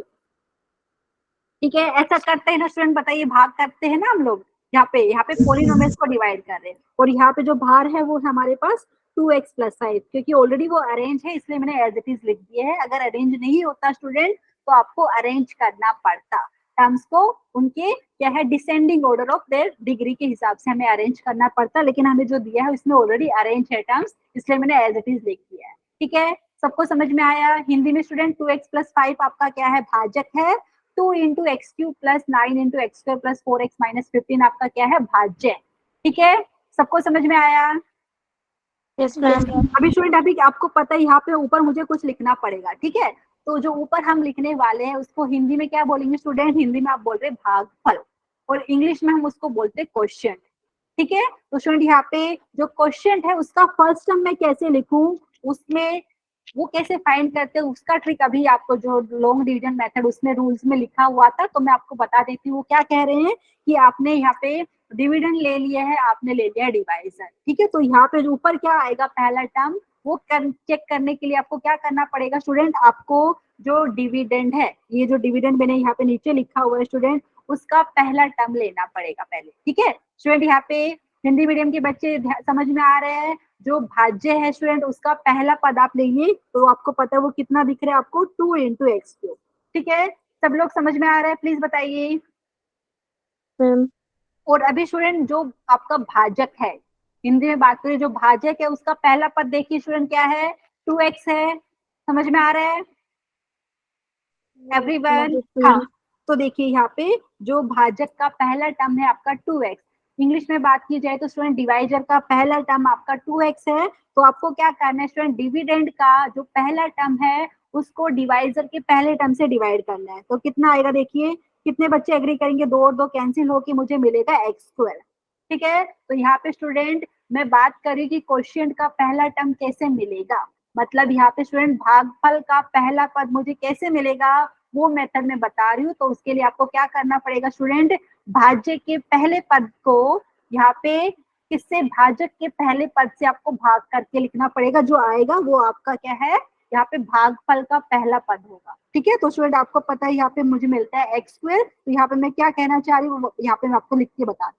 Speaker 1: ठीक है, ऐसा करते हैं ना स्टूडेंट, बताइए, भाग करते हैं ना हम लोग, यहाँ पे पॉलिनोमियल्स को डिवाइड कर रहे हैं, और यहाँ पे जो भार है वो हमारे पास 2x प्लस 5, क्योंकि ऑलरेडी वो अरेंज है इसलिए मैंने एज इट इज लिख दिया है। अगर अरेंज नहीं होता स्टूडेंट तो आपको अरेंज करना पड़ता टर्म्स को, उनके क्या है descending order of their degree के हिसाब से हमें अरेंज करना पड़ता, लेकिन हमें जो दिया है उसमें ऑलरेडी अरेंज है टर्म्स, इसलिए मैंने एज इट इज लिख दिया है। ठीक है, सबको समझ में आया? हिंदी में स्टूडेंट 2x प्लस 5 आपका क्या है, भाजक है। 2 into x cube plus 9 into x square plus 4x minus 15 आपका क्या है, भाज्य। ठीक है, सबको समझ में आया?
Speaker 2: Yes, ma'am.
Speaker 1: अभी स्टूडेंट अभी आपको पता है यहाँ पे ऊपर मुझे कुछ लिखना पड़ेगा। ठीक है, तो जो ऊपर हम लिखने वाले हैं उसको हिंदी में क्या बोलेंगे स्टूडेंट? हिंदी में आप बोल रहे भागफल, और इंग्लिश में हम उसको बोलते क्वोशिएंट। ठीक है, तो स्टूडेंट यहाँ पे जो क्वोशिएंट है उसका फर्स्ट टर्म मैं कैसे लिखूं, उसमें वो कैसे फाइंड करते हैं उसका ट्रिक अभी आपको जो लॉन्ग डिवीजन मेथड उसमें रूल्स में लिखा हुआ था, तो मैं आपको बता देती हूँ। वो क्या कह रहे हैं कि आपने यहाँ पे डिविडेंड ले लिया है, आपने ले लिया है डिवाइजर। ठीक है, तो यहाँ पे जो ऊपर क्या आएगा पहला टर्म, वो चेक करने के लिए आपको क्या करना पड़ेगा स्टूडेंट? आपको जो डिविडेंड है, ये जो डिविडेंड मैंने यहाँ पे नीचे लिखा हुआ है स्टूडेंट, उसका पहला टर्म लेना पड़ेगा पहले। ठीक है स्टूडेंट, यहाँ पे हिंदी मीडियम के बच्चे समझ में आ रहे हैं? जो भाज्य है स्टूडेंट उसका पहला पद आप लेंगे, तो आपको पता है वो कितना दिख रहा है आपको, 2 इंटू एक्स क्यूब। ठीक है, सब लोग समझ में आ रहा है? प्लीज बताइए।
Speaker 2: Ma'am.
Speaker 1: और अभी स्टूडेंट जो आपका भाजक है, हिंदी में बात करें, जो भाजक है उसका पहला पद देखिए स्टूडेंट क्या है, 2x है। समझ में आ रहा है एवरीवन? हाँ, तो देखिए यहाँ पे जो भाजक का पहला टर्म है आपका 2x। इंग्लिश में बात की जाए तो स्टूडेंट डिवाइजर का पहला टर्म आपका 2x है, तो आपको क्या करना है स्टूडेंट, डिविडेंड का जो पहला टर्म है उसको डिवाइजर के पहले टर्म से डिवाइड करना है। तो कितना आएगा देखिए, कितने बच्चे एग्री करेंगे? 2 और 2 कैंसिल होके मुझे मिलेगा एक्स स्क्वायर। ठीक है, तो यहाँ पे स्टूडेंट मैं बात करी कि क्वोशिएंट का पहला टर्म कैसे मिलेगा, मतलब यहाँ पे स्टूडेंट भागफल का पहला पद मुझे कैसे मिलेगा वो मेथड में बता रही हूँ। तो उसके लिए आपको क्या करना पड़ेगा स्टूडेंट, भाज्य के पहले पद को यहाँ पे किससे, भाजक के पहले पद से आपको भाग करके लिखना पड़ेगा, जो आएगा वो आपका क्या है, यहाँ पे भागफल का पहला पद होगा। ठीक है, तो स्टूडेंट आपको पता है यहाँ पे मुझे मिलता है एक्स स्क्वायर, तो यहाँ पे मैं क्या कहना चाह रही हूँ यहाँ पे मैं आपको लिख के बता दूँ,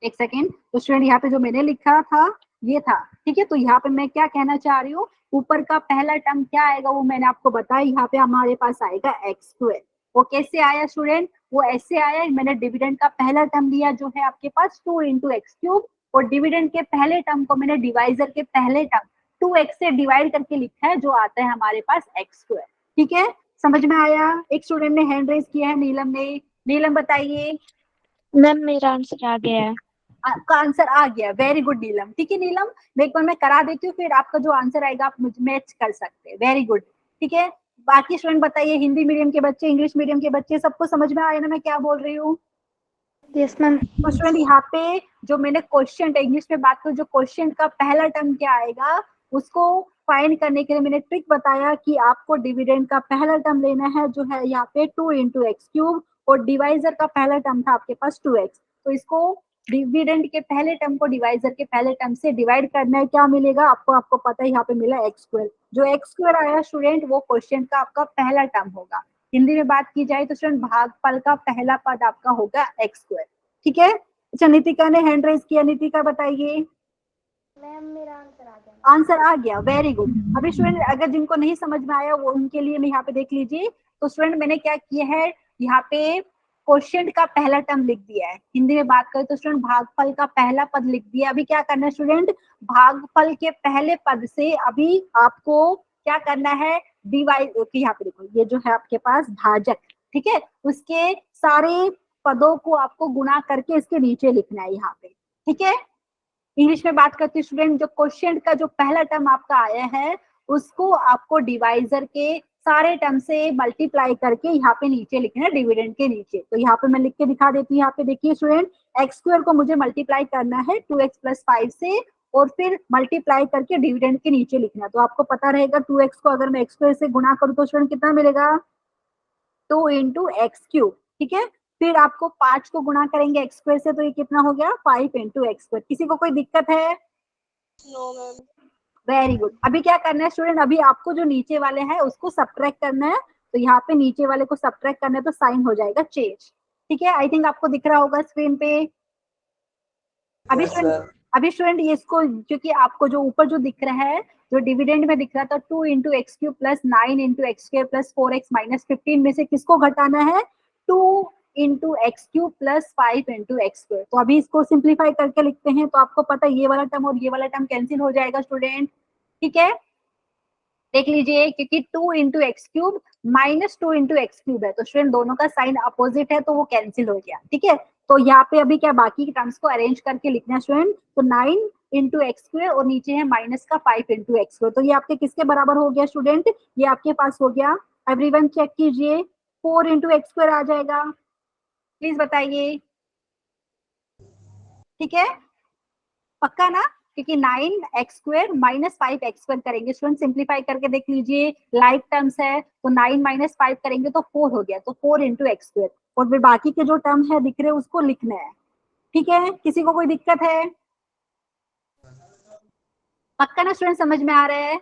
Speaker 1: एक सेकेंड। तो स्टूडेंट यहाँ पे जो मैंने लिखा था ये था। ठीक है, तो यहाँ पे मैं क्या कहना चाह रही हूँ, ऊपर का पहला टर्म क्या आएगा वो मैंने आपको बताया, यहाँ पे हमारे पास आएगा एक्स स्क्वायर। वो कैसे आया स्टूडेंट, वो ऐसे आया, मैंने डिविडेंड का पहला टर्म लिया जो है आपके पास 2 इंटू एक्स क्यूब, और डिविडेंड के पहले टर्म को मैंने डिवाइजर के पहले टर्म 2x से डिवाइड करके लिखा है, जो आता है हमारे पास एक्स स्क्वायर। ठीक है, समझ में आया? एक स्टूडेंट ने हैंड रेज किया है, नीलम ने। नीलम बताइए।
Speaker 2: मैम मेरा आंसर आ गया है।
Speaker 1: आपका आंसर आ गया, वेरी गुड नीलम। ठीक है नीलम, मैं एक बार मैं करा देती हूँ, फिर आपका जो आंसर आएगा आप मुझे मैच कर सकते हैं। Very good. ठीक है, बाकी स्टूडेंट बताइए, हिंदी मीडियम के बच्चे, इंग्लिश मीडियम के बच्चे, सबको समझ में आया ना मैं क्या बोल रही हूँ?
Speaker 2: Yes, ma'am.
Speaker 1: तो स्टूडेंट यहाँ पे जो मैंने क्वेश्चन इंग्लिश में बात करूँ, जो क्वेश्चन का पहला टर्म क्या आएगा उसको फाइंड करने के लिए मैंने ट्रिक बताया कि आपको डिविडेंड का पहला टर्म लेना है, जो है यहाँ पे 2 इंटू एक्स क्यूब, और डिवाइजर का पहला टर्म था आपके पास 2x, तो इसको डिविडेंड के पहले टर्म को डिवाइजर के पहले टर्म से डिवाइड करना है। क्या मिलेगा आपको पता है यहाँ पे मिला एक्स स्क्वायर। जो एक्स स्क्वायर आया स्टूडेंट वो क्वेश्चन का आपका पहला टर्म होगा। हिंदी में बात की जाए तो स्टूडेंट भागफल का पहला पद आपका होगा एक्स स्क्वायर। ठीक है, अच्छा नितिका ने हैंड रेज किया, नितिका बताइए।
Speaker 3: मैम मेरा आंसर आ गया।
Speaker 1: आंसर आ गया, वेरी गुड। अभी स्टूडेंट अगर जिनको नहीं समझ में आया वो उनके लिए मैं यहाँ पे देख लीजिए। तो स्टूडेंट मैंने क्या किया है, यहाँ पे क्वोशिएंट का पहला टर्म लिख दिया है। हिंदी में बात करें तो स्टूडेंट भागफल का पहला पद लिख दिया। अभी क्या करना है स्टूडेंट, भागफल के पहले पद से अभी आपको क्या करना है, डिवाइड, यहाँ पे देखो ये जो है आपके पास भाजक, ठीक है, उसके सारे पदों को आपको गुणा करके इसके नीचे लिखना है यहाँ पे। ठीक है, इंग्लिश में बात करते स्टूडेंट, जो क्वेश्चन का जो पहला टर्म आपका आया है उसको आपको डिवाइजर के सारे टर्म से मल्टीप्लाई करके यहाँ पे नीचे लिखना है, डिविडेंड के नीचे। तो यहाँ पे मैं लिख के दिखा देती हूँ। यहाँ पे देखिए स्टूडेंट, एक्स स्क्वायर को मुझे मल्टीप्लाई करना है 2x + 5 से और फिर मल्टीप्लाई करके डिविडेंड के नीचे लिखना। तो आपको पता रहेगा 2x को अगर मैं एक्स स्क्वायर से गुणा करूँ तो स्टूडेंट कितना मिलेगा, 2 × x³। ठीक है, फिर आपको 5 को गुणा करेंगे एक्स स्क्वायर से तो ये कितना हो गया, 5 × x²। किसी को कोई दिक्कत है?
Speaker 3: No ma'am.
Speaker 1: Very good. अभी क्या करना है स्टूडेंट, अभी आपको जो नीचे वाले हैं उसको सब्ट्रैक्ट करना है। तो यहाँ पे नीचे वाले को सब्ट्रैक्ट करना है तो साइन हो जाएगा चेंज। ठीक है, आई थिंक आपको दिख रहा होगा स्क्रीन पे। अभी
Speaker 4: Yes, ma'am.
Speaker 1: अभी स्टूडेंट ये इसको, क्योंकि आपको जो ऊपर जो दिख रहा है, जो डिविडेंड में दिख रहा था 2 × x³ + 9 × x² + 4x - 15 में से किसको घटाना है, 2 × x³ + 5 × x²। तो अभी इसको सिंप्लीफाई करके लिखते हैं। तो आपको पता है ये वाला टर्म और ये वाला टर्म कैंसिल हो जाएगा स्टूडेंट। ठीक है, देख लीजिए, क्योंकि 2 × x³ - 2 × x³ है तो स्टूडेंट दोनों का साइन अपोजिट है तो वो कैंसिल हो गया। ठीक है, तो यहाँ पे अभी क्या बाकी के टर्म्स को अरेंज करके लिखना है स्टूडेंट। तो 9 × x² और नीचे है माइनस का 5 × x²। तो ये आपके किसके बराबर हो गया स्टूडेंट, ये आपके पास हो गया, एवरीवन चेक कीजिए, 4 × x² आ जाएगा। प्लीज बताइए, ठीक है, पक्का ना? क्योंकि 9x² - 5x² करेंगे स्टूडेंट, सिंप्लीफाई करके देख लीजिए, लाइक टर्म्स है तो 9 - 5 करेंगे तो 4 हो गया, तो 4 × x²। और फिर बाकी के जो टर्म है दिख रहे हैं उसको लिखना है। ठीक है, किसी को कोई दिक्कत है? पक्का ना स्टूडेंट, समझ में आ रहा है?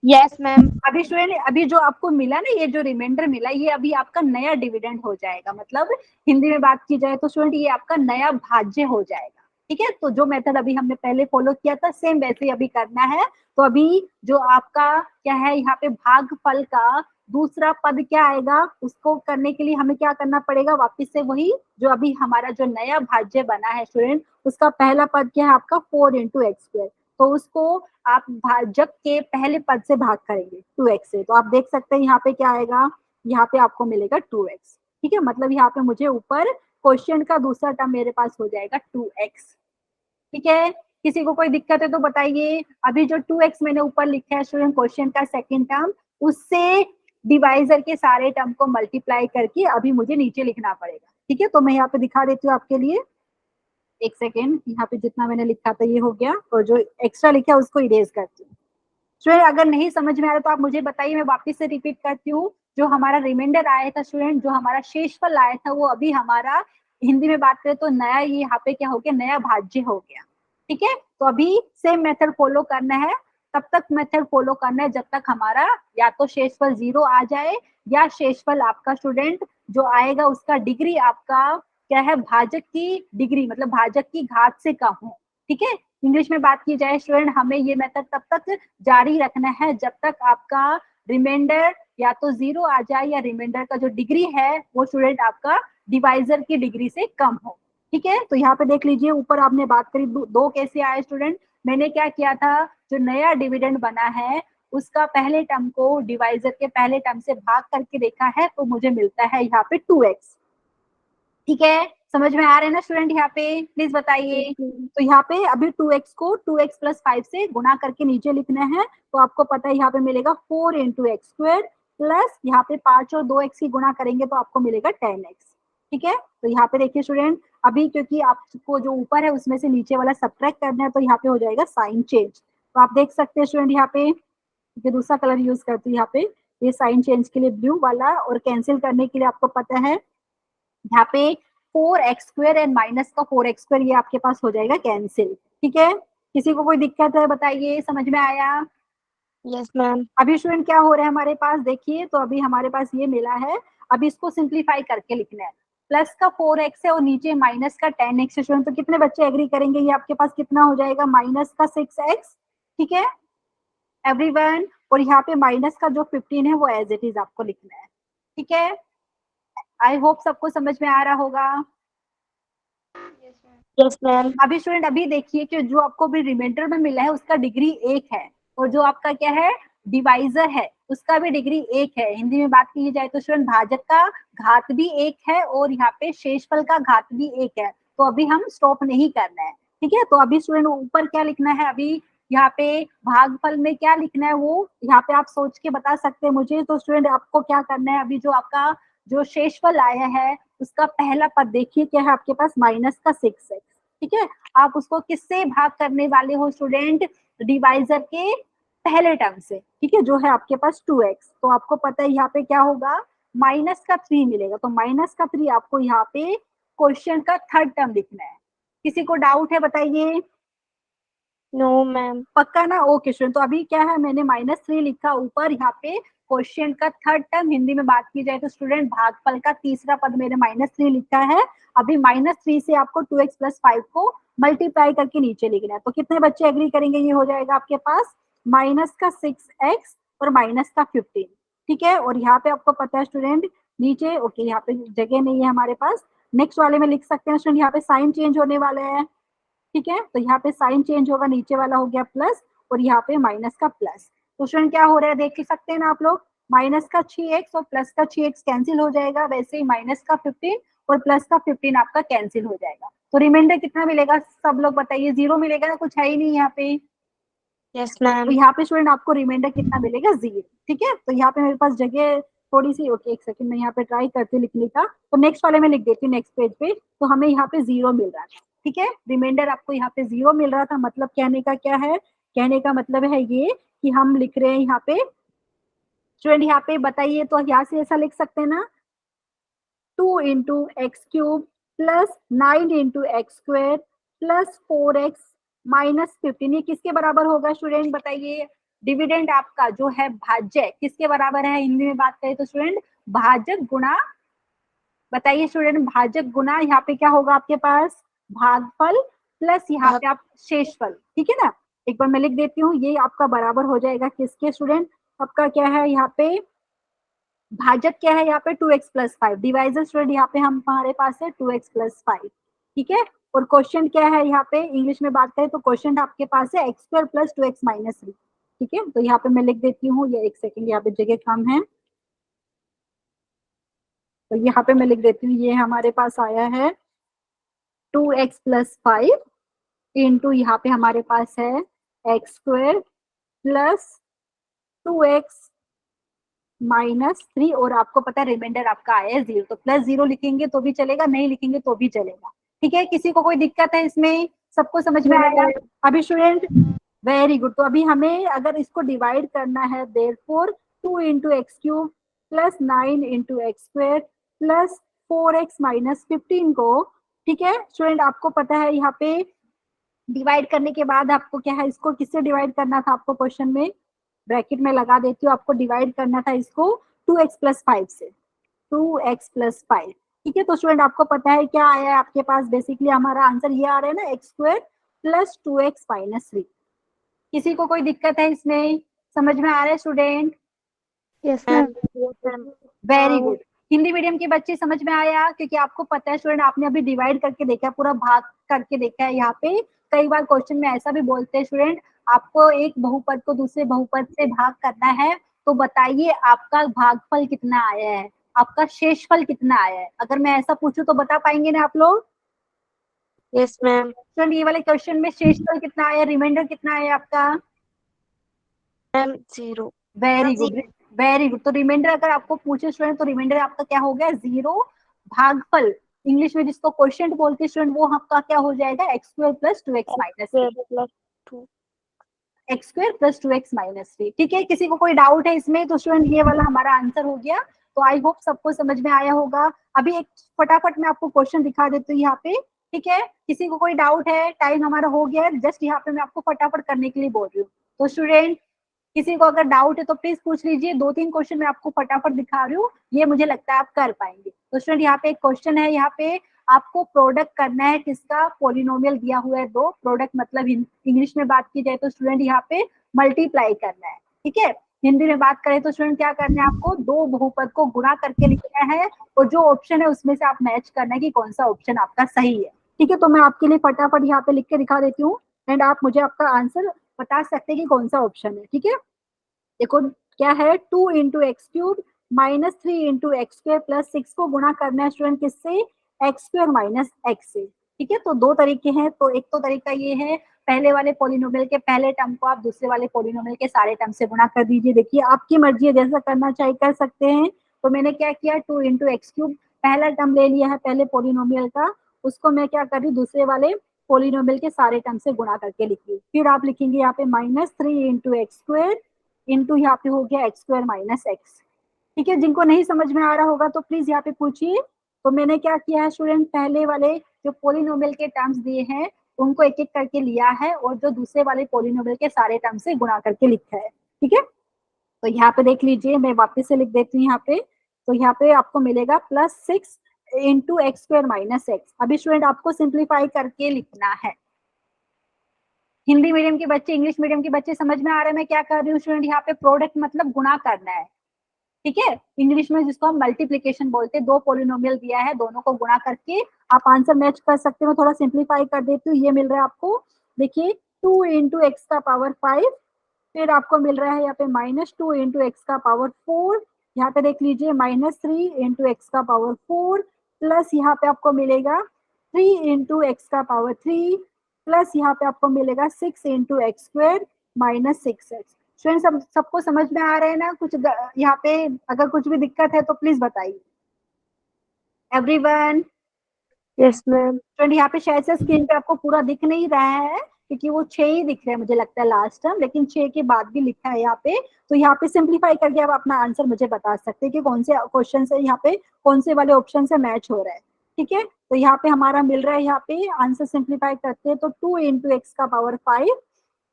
Speaker 2: Yes ma'am.
Speaker 1: अभी स्टूडेंट, अभी जो आपको मिला ना, ये जो रिमाइंडर मिला, ये अभी आपका नया डिविडेंड हो जाएगा। मतलब हिंदी में बात की जाए तो स्टूडेंट ये आपका नया भाज्य हो जाएगा। ठीक है, तो जो मेथड अभी हमने पहले फॉलो किया था सेम वैसे ही अभी करना है। तो अभी जो आपका क्या है, यहाँ पे भागफल का दूसरा पद क्या आएगा, उसको करने के लिए हमें क्या करना पड़ेगा, वापिस से वही जो अभी हमारा जो नया भाज्य बना है स्टूडेंट, उसका पहला पद क्या है आपका 4 × x²। तो उसको आप भाजक के पहले पद से भाग करेंगे 2x से। तो आप देख सकते हैं यहाँ पे क्या आएगा, यहाँ पे आपको मिलेगा 2x। ठीक है, मतलब यहाँ पे मुझे ऊपर क्वेश्चन का दूसरा टर्म मेरे पास हो जाएगा 2x। ठीक है, किसी को कोई दिक्कत है तो बताइए। अभी जो 2x मैंने ऊपर लिखा है स्टूडेंट, क्वेश्चन का सेकंड टर्म, उससे डिवाइजर के सारे टर्म को मल्टीप्लाई करके अभी मुझे नीचे लिखना पड़ेगा। ठीक है, तो मैं यहाँ पे दिखा देती हूँ आपके लिए, एक सेकेंड। यहाँ पे जितना मैंने लिखा था ये हो गया, और जो एक्स्ट्रा लिखा है उसको इरेज करती हूँ। स्टूडेंट अगर नहीं समझ में आ रहा तो आप मुझे बताइए, मैं वापस से रिपीट करती हूँ। जो हमारा रिमाइंडर आया था स्टूडेंट, जो हमारा शेषफल आया था, वो अभी हमारा हिंदी में बात करें तो नया, ये यहाँ पे क्या हो गया, नया भाज्य हो गया। ठीक है, तो अभी सेम मेथड फॉलो करना है, तब तक मेथड फॉलो करना है जब तक हमारा या तो शेषफल 0 आ जाए, या शेषफल आपका स्टूडेंट जो आएगा उसका डिग्री आपका क्या है, भाजक की डिग्री, मतलब भाजक की घात से कम हो। ठीक है, इंग्लिश में बात की जाए स्टूडेंट, हमें ये मेथड तब तक जारी रखना है जब तक आपका रिमाइंडर या तो 0 आ जाए, या रिमाइंडर का जो डिग्री है वो स्टूडेंट आपका डिवाइजर की डिग्री से कम हो। ठीक है, तो यहाँ पे देख लीजिए, ऊपर आपने बात करी दो कैसे आए स्टूडेंट। मैंने क्या किया था, जो नया डिविडेंड बना है उसका पहले टर्म को डिवाइजर के पहले टर्म से भाग करके देखा है, तो मुझे मिलता है यहाँ पे 2x। ठीक है, समझ में आ रहे हैं ना स्टूडेंट? यहाँ पे प्लीज बताइए। तो यहाँ पे अभी 2x को 2x + 5 से गुणा करके नीचे लिखना है। तो आपको पता है यहाँ पे मिलेगा 4 × x² प्लस यहाँ पे 5 और 2x की गुणा करेंगे तो आपको मिलेगा 10x। ठीक है, तो यहाँ पे देखिए स्टूडेंट, अभी क्योंकि आपको जो ऊपर है उसमें से नीचे वाला सब्ट्रैक्ट करना है, तो यहाँ पे हो जाएगा साइन चेंज। तो आप देख सकते हैं स्टूडेंट, यहाँ पे ये दूसरा कलर यूज करती हूँ, यहाँ पे ये साइन चेंज के लिए ब्लू वाला, और कैंसिल करने के लिए आपको पता है यहाँ पे 4x² एंड माइनस का 4x², ये आपके पास हो जाएगा कैंसिल। ठीक है, किसी को कोई दिक्कत है बताइए, समझ में आया?
Speaker 2: Yes ma'am.
Speaker 1: अभी स्टूडेंट क्या हो रहा है हमारे पास, देखिए, तो अभी हमारे पास ये मिला है, अभी इसको सिंप्लीफाई करके लिखना है। प्लस का 4x है और नीचे माइनस का 10x है स्टूडेंट, तो कितने बच्चे एग्री करेंगे, ये आपके पास कितना हो जाएगा, माइनस का 6x। ठीक है एवरीवन, और यहाँ पे माइनस का जो 15 है वो एज इट इज आपको लिखना है। ठीक है, आई होप सबको समझ में आ रहा होगा।
Speaker 2: Yes ma'am.
Speaker 1: अभी स्टूडेंट अभी देखिए कि जो आपको भी रिमाइंडर में मिला है उसका डिग्री 1 है, और जो आपका क्या है डिवाइजर है उसका भी डिग्री 1 है। हिंदी में बात की जाए तो स्टूडेंट भाजक का घात भी 1 है और यहाँ पे शेषफल का घात भी 1 है। तो अभी हम स्टॉप नहीं करना है, ठीक है, तो अभी स्टूडेंट ऊपर क्या लिखना है, अभी यहाँ पे भागफल में क्या लिखना है वो यहाँ पे आप सोच के बता सकते हैं मुझे। तो स्टूडेंट आपको क्या करना है, अभी जो आपका जो शेषफल आया है उसका पहला पद देखिए क्या है आपके पास, -6x। ठीक है, आप उसको किससे भाग करने वाले हो स्टूडेंट, डिवाइजर के पहले टर्म से। ठीक है, जो है आपके पास 2x, तो आपको पता है यहाँ पे क्या होगा, -3 मिलेगा। तो -3 आपको यहाँ पे क्वेश्चन का थर्ड टर्म लिखना है। किसी को डाउट है बताइए?
Speaker 2: No, ma'am.
Speaker 1: पक्का ना? ओके स्टूडेंट, तो अभी क्या है, मैंने -3 लिखा ऊपर, यहाँ पे क्वेश्चन का थर्ड टर्म हिंदी में बात की जाए तो स्टूडेंट भागफल का तीसरा पद मैंने -3 लिखा है। अभी -3 से आपको 2x + 5 को मल्टीप्लाई करके नीचे लिखना है। तो कितने बच्चे एग्री करेंगे, ये हो जाएगा आपके पास -6x और -15। ठीक है, और यहाँ पे आपको पता है स्टूडेंट नीचे, ओके यहाँ पे जगह नहीं है हमारे पास, नेक्स्ट वाले में लिख सकते हैं स्टूडेंट, यहाँ पे साइन चेंज होने वाला है। ठीक है, तो यहाँ पे साइन चेंज होगा, नीचे वाला हो गया प्लस और यहाँ पे माइनस का प्लस। तो स्टूडेंट क्या हो रहा है देख सकते हैं ना आप लोग, माइनस का 6x और प्लस का 6x कैंसिल हो जाएगा, वैसे ही माइनस का 15 और प्लस का 15 आपका कैंसिल हो जाएगा। तो रिमाइंडर कितना मिलेगा, सब लोग बताइए? 0 मिलेगा ना, कुछ है ही नहीं यहाँ पे।
Speaker 2: Yes, ma'am.
Speaker 1: तो यहाँ पे स्टूडेंट आपको रिमाइंडर कितना मिलेगा, 0। ठीक है, तो यहाँ पे मेरे पास जगह थोड़ी सी, ओके एक सेकंड मैं यहाँ पे ट्राई करती हूँ लिखने का, तो नेक्स्ट वाले में लिख देती हूँ, नेक्स्ट पेज पे। तो हमें यहाँ पे 0 मिल रहा था। ठीक है, रिमाइंडर आपको यहाँ पे 0 मिल रहा था, मतलब कहने का क्या है, कहने का मतलब है ये कि हम लिख रहे हैं यहाँ पे स्टूडेंट, यहाँ पे बताइए, तो यहाँ से ऐसा लिख सकते हैं ना, 2 × x³ + 9 × x² + 4x - 15, ये किसके बराबर होगा स्टूडेंट बताइए? डिविडेंड आपका जो है भाज्य किसके बराबर है, हिंदी में बात करें तो स्टूडेंट भाजक गुणा, बताइए स्टूडेंट, भाजक गुणा यहाँ पे क्या होगा आपके पास, भागफल प्लस यहाँ पे आप शेषफल। ठीक है ना, एक बार मैं लिख देती हूँ, ये आपका बराबर हो जाएगा किसके स्टूडेंट, आपका क्या है यहाँ पे भाजक क्या है यहाँ पे 2x + 5, डिवाइजर स्टूडेंट यहाँ पे हमारे पास है 2x + 5। ठीक है, और क्वेश्चन क्या है यहाँ पे, इंग्लिश में बात करें तो क्वेश्चन आपके पास है x² + 2x - 3। ठीक है, तो यहाँ पे मैं लिख देती हूँ, ये एक सेकंड यहाँ पे जगह कम है, तो यहाँ पे मैं लिख देती हूँ, ये हमारे पास आया है 2x + 5 इंटू यहाँ पे हमारे पास है x² + 2x -3, और आपको पता है रिमाइंडर आपका आया है 0, तो +0 लिखेंगे तो भी चलेगा, नहीं लिखेंगे तो भी चलेगा। ठीक है, किसी को कोई दिक्कत है इसमें, सबको समझ में आया अभी स्टूडेंट? Very good. तो अभी हमें अगर इसको डिवाइड करना है, देयरफॉर 2 × x³ + 9 × x² + 4x - 15 को, ठीक है स्टूडेंट, आपको पता है यहाँ पे डिवाइड करने के बाद आपको क्या है, इसको किससे डिवाइड करना था आपको, क्वेश्चन में ब्रैकेट में लगा देती हूँ, आपको डिवाइड करना था इसको 2x + 5 से, 2x + 5। ठीक है, तो स्टूडेंट आपको पता है क्या आया है आपके पास, बेसिकली हमारा आंसर ये आ रहा है ना, x² + 2x - 3। किसी को कोई दिक्कत है इसमें, समझ में आ रहा है student?
Speaker 2: Yes, ma'am. Yes, ma'am.
Speaker 1: Very good. Hindi medium के बच्चे समझ में आया, क्योंकि आपको पता है स्टूडेंट, आपने अभी डिवाइड करके देखा है, पूरा भाग करके देखा है। यहाँ पे कई बार क्वेश्चन में ऐसा भी बोलते हैं स्टूडेंट, आपको एक बहुपद को दूसरे बहुपद से भाग करना है, तो बताइए आपका भागफल कितना आया है, आपका शेषफल कितना आया है। अगर मैं ऐसा पूछूं तो बता पाएंगे ना आप लोग?
Speaker 2: Yes, ma'am.
Speaker 1: स्टूडेंट ये वाले क्वेश्चन में शेषफल कितना आया, रिमाइंडर कितना आया आपका?
Speaker 2: Ma'am, 0.
Speaker 1: Very good, very good. तो रिमाइंडर अगर आपको पूछे स्टूडेंट, तो रिमाइंडर आपका क्या हो गया, 0। भागफल इंग्लिश में जिसको क्वेश्चन बोलते हैं स्टूडेंट, वो आपका क्या हो जाएगा, x² + 2x - 3,
Speaker 2: Square + 2.
Speaker 1: x² + 2x - 3। ठीक है, किसी को कोई डाउट है इसमें? तो स्टूडेंट ये वाला हमारा आंसर हो गया। तो आई होप सबको समझ में आया होगा। अभी एक फटाफट मैं आपको क्वेश्चन दिखा देती हूँ यहाँ पे। ठीक है, किसी को कोई डाउट है? टाइम हमारा हो गया है, जस्ट यहाँ पे मैं आपको फटाफट करने के लिए बोल रही हूँ। तो स्टूडेंट किसी को अगर डाउट है तो प्लीज पूछ लीजिए, 2-3 क्वेश्चन मैं आपको फटाफट दिखा रही हूँ, ये मुझे लगता है आप कर पाएंगे। तो स्टूडेंट यहाँ पे एक क्वेश्चन है, यहाँ पे आपको प्रोडक्ट करना है किसका, पॉलिनोमियल दिया हुआ है 2, प्रोडक्ट मतलब इंग्लिश में बात की जाए तो स्टूडेंट यहाँ पे मल्टीप्लाई करना है। ठीक है, हिंदी में बात करें तो स्टूडेंट क्या करना है, आपको 2 बहुपद को गुणा करके लिखना है, और जो ऑप्शन है उसमें से आप मैच करना है कि कौन सा ऑप्शन आपका सही है। ठीक है, तो मैं आपके लिए फटाफट यहाँ पे लिख के दिखा देती हूँ, एंड आप मुझे आपका आंसर बता सकते हैं कि कौन सा ऑप्शन है। ठीक है, देखो क्या है, 2 × x³ -3 × x² + 6 को गुणा करना है स्टूडेंट किससे, x² - x से। ठीक है, तो दो तरीके हैं। तो एक तो तरीका ये है, पहले वाले पॉलिनोमियल के पहले टर्म को आप दूसरे वाले पॉलिनोमियल के सारे टर्म से गुणा कर दीजिए। देखिए आपकी मर्जी है, जैसा करना चाहे कर सकते हैं। तो मैंने क्या किया, 2 इंटू एक्स क्यूब पहला टर्म ले लिया है पहले पॉलिनोमियल का, उसको मैं क्या कर रही हूँ, दूसरे वाले पॉलिनोमियल के सारे टर्म से गुणा करके लिखी। फिर आप लिखेंगे यहाँ पे -3 इंटू एक्स स्क्वायर इंटू यहाँ पे हो गया एक्स स्क्वायर माइनस एक्स। ठीक है, जिनको नहीं समझ में आ रहा होगा तो प्लीज यहाँ पे पूछिए। तो मैंने क्या किया है स्टूडेंट, पहले वाले जो पॉलिनोमियल के टर्म्स दिए हैं उनको एक एक करके लिया है और जो दूसरे वाले पॉलिनोमियल के सारे टर्म से गुणा करके लिखा है। ठीक है, तो यहाँ पे देख लीजिए, मैं वापस से लिख देती हूँ यहाँ पे। तो यहाँ पे आपको मिलेगा +6 into x square minus x. अभी स्टूडेंट आपको सिंप्लीफाई करके लिखना है। हिंदी मीडियम के बच्चे, इंग्लिश मीडियम के बच्चे समझ में आ रहा है मैं क्या कर रही हूँ स्टूडेंट, यहाँ पे प्रोडक्ट मतलब गुणा करना है। ठीक है, इंग्लिश में जिसको हम मल्टीप्लीकेशन बोलते हैं, दो पॉलिनोमियल दिया है, दोनों को गुणा करके आप आंसर मैच कर सकते हो। थोड़ा सिंप्लीफाई कर देती हूँ, ये मिल रहा है आपको, देखिए 2 इंटू एक्स का पावर 5, फिर आपको मिल रहा है यहाँ पे -2 इंटू एक्स का पावर 4, यहाँ पे देख लीजिए -3 इंटू एक्स का पावर 4, प्लस यहाँ पे आपको मिलेगा 3 इंटू एक्स का पावर 3, प्लस यहाँ पे आपको मिलेगा 6 into x square minus 6x। Student सबको समझ में आ रहा है ना? कुछ यहाँ पे अगर कुछ भी दिक्कत है तो प्लीज बताइए एवरीवन।
Speaker 2: Yes ma'am.
Speaker 1: स्टूडेंट यहाँ पे शायद से स्क्रीन पे आपको पूरा दिख नहीं रहा है क्योंकि वो 6 ही दिख रहा है मुझे लगता है लास्ट टर्म, लेकिन 6 के बाद भी लिखा है यहाँ पे। तो यहाँ पे सिंप्लीफाई करके आप अपना आंसर मुझे बता सकते हैं कि कौन से क्वेश्चन से यहाँ पे कौन से वाले ऑप्शन से मैच हो रहा है। ठीक है, तो यहाँ पे हमारा मिल रहा है, यहाँ पे आंसर सिंप्लीफाई करते हैं तो 2 इंटू एक्स का पावर 5।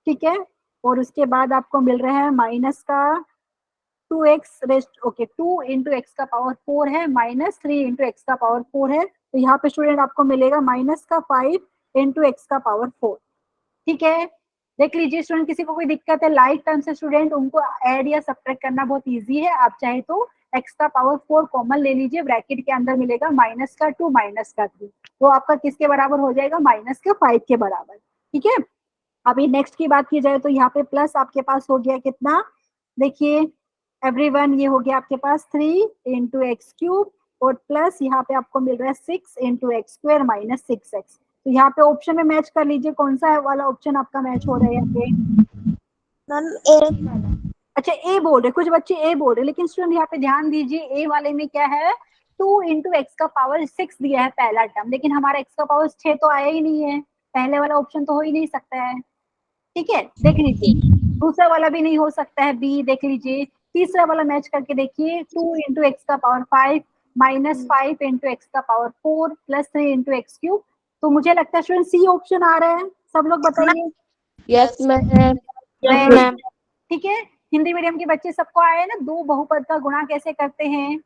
Speaker 1: ठीक है, और उसके बाद आपको मिल रहा है माइनस का 2x rest, okay 2 into x का पावर 4 है, -3 इंटू एक्स का पावर 4 है। तो यहाँ पे स्टूडेंट आपको मिलेगा माइनस का 5 इंटू एक्स का पावर 4। ठीक है, देख लीजिए स्टूडेंट, किसी को कोई दिक्कत है लाइक टर्म से स्टूडेंट, उनको ऐड या सब्ट्रैक्ट करना बहुत इजी है। आप चाहे तो एक्स का पावर 4 कॉमन ले लीजिए, ब्रैकेट के अंदर मिलेगा माइनस का 2 माइनस का 3, तो आपका किसके बराबर हो जाएगा, माइनस का 5 के बराबर। ठीक है, अभी नेक्स्ट की बात की जाए तो यहाँ पे प्लस आपके पास हो गया कितना, देखिए एवरीवन, ये हो गया आपके पास 3 इंटू एक्स क्यूब और प्लस यहाँ पे आपको मिल रहा है 6 into x square minus 6x। तो यहाँ पे ऑप्शन में मैच कर लीजिए, कौन सा वाला ऑप्शन आपका मैच हो रहा है यहाँ पे।
Speaker 3: मैम ए।
Speaker 1: अच्छा ए बोल रहे, कुछ बच्चे ए बोल रहे, लेकिन स्टूडेंट यहाँ पे ध्यान दीजिए, ए वाले में क्या है, 2 इंटू एक्स का पावर 6 दिया है पहला टर्म, लेकिन हमारा एक्स का पावर 6 तो आया ही नहीं है, पहले वाला ऑप्शन तो हो ही नहीं सकता है। ठीक है, देख लीजिए, दूसरा वाला भी नहीं हो सकता है, बी देख लीजिए, तीसरा वाला मैच करके देखिए, 2 इंटू एक्स का पावर 5 -5 इंटू एक्स का पावर 4 +3 इंटू एक्स क्यूब। तो मुझे लगता है स्टूडेंट सी ऑप्शन आ रहा है, सब लोग बताइए।
Speaker 2: Yes ma'am.
Speaker 1: मैम ठीक है, हिंदी मीडियम के बच्चे सबको आए ना, दो बहुपद का गुणा कैसे करते हैं।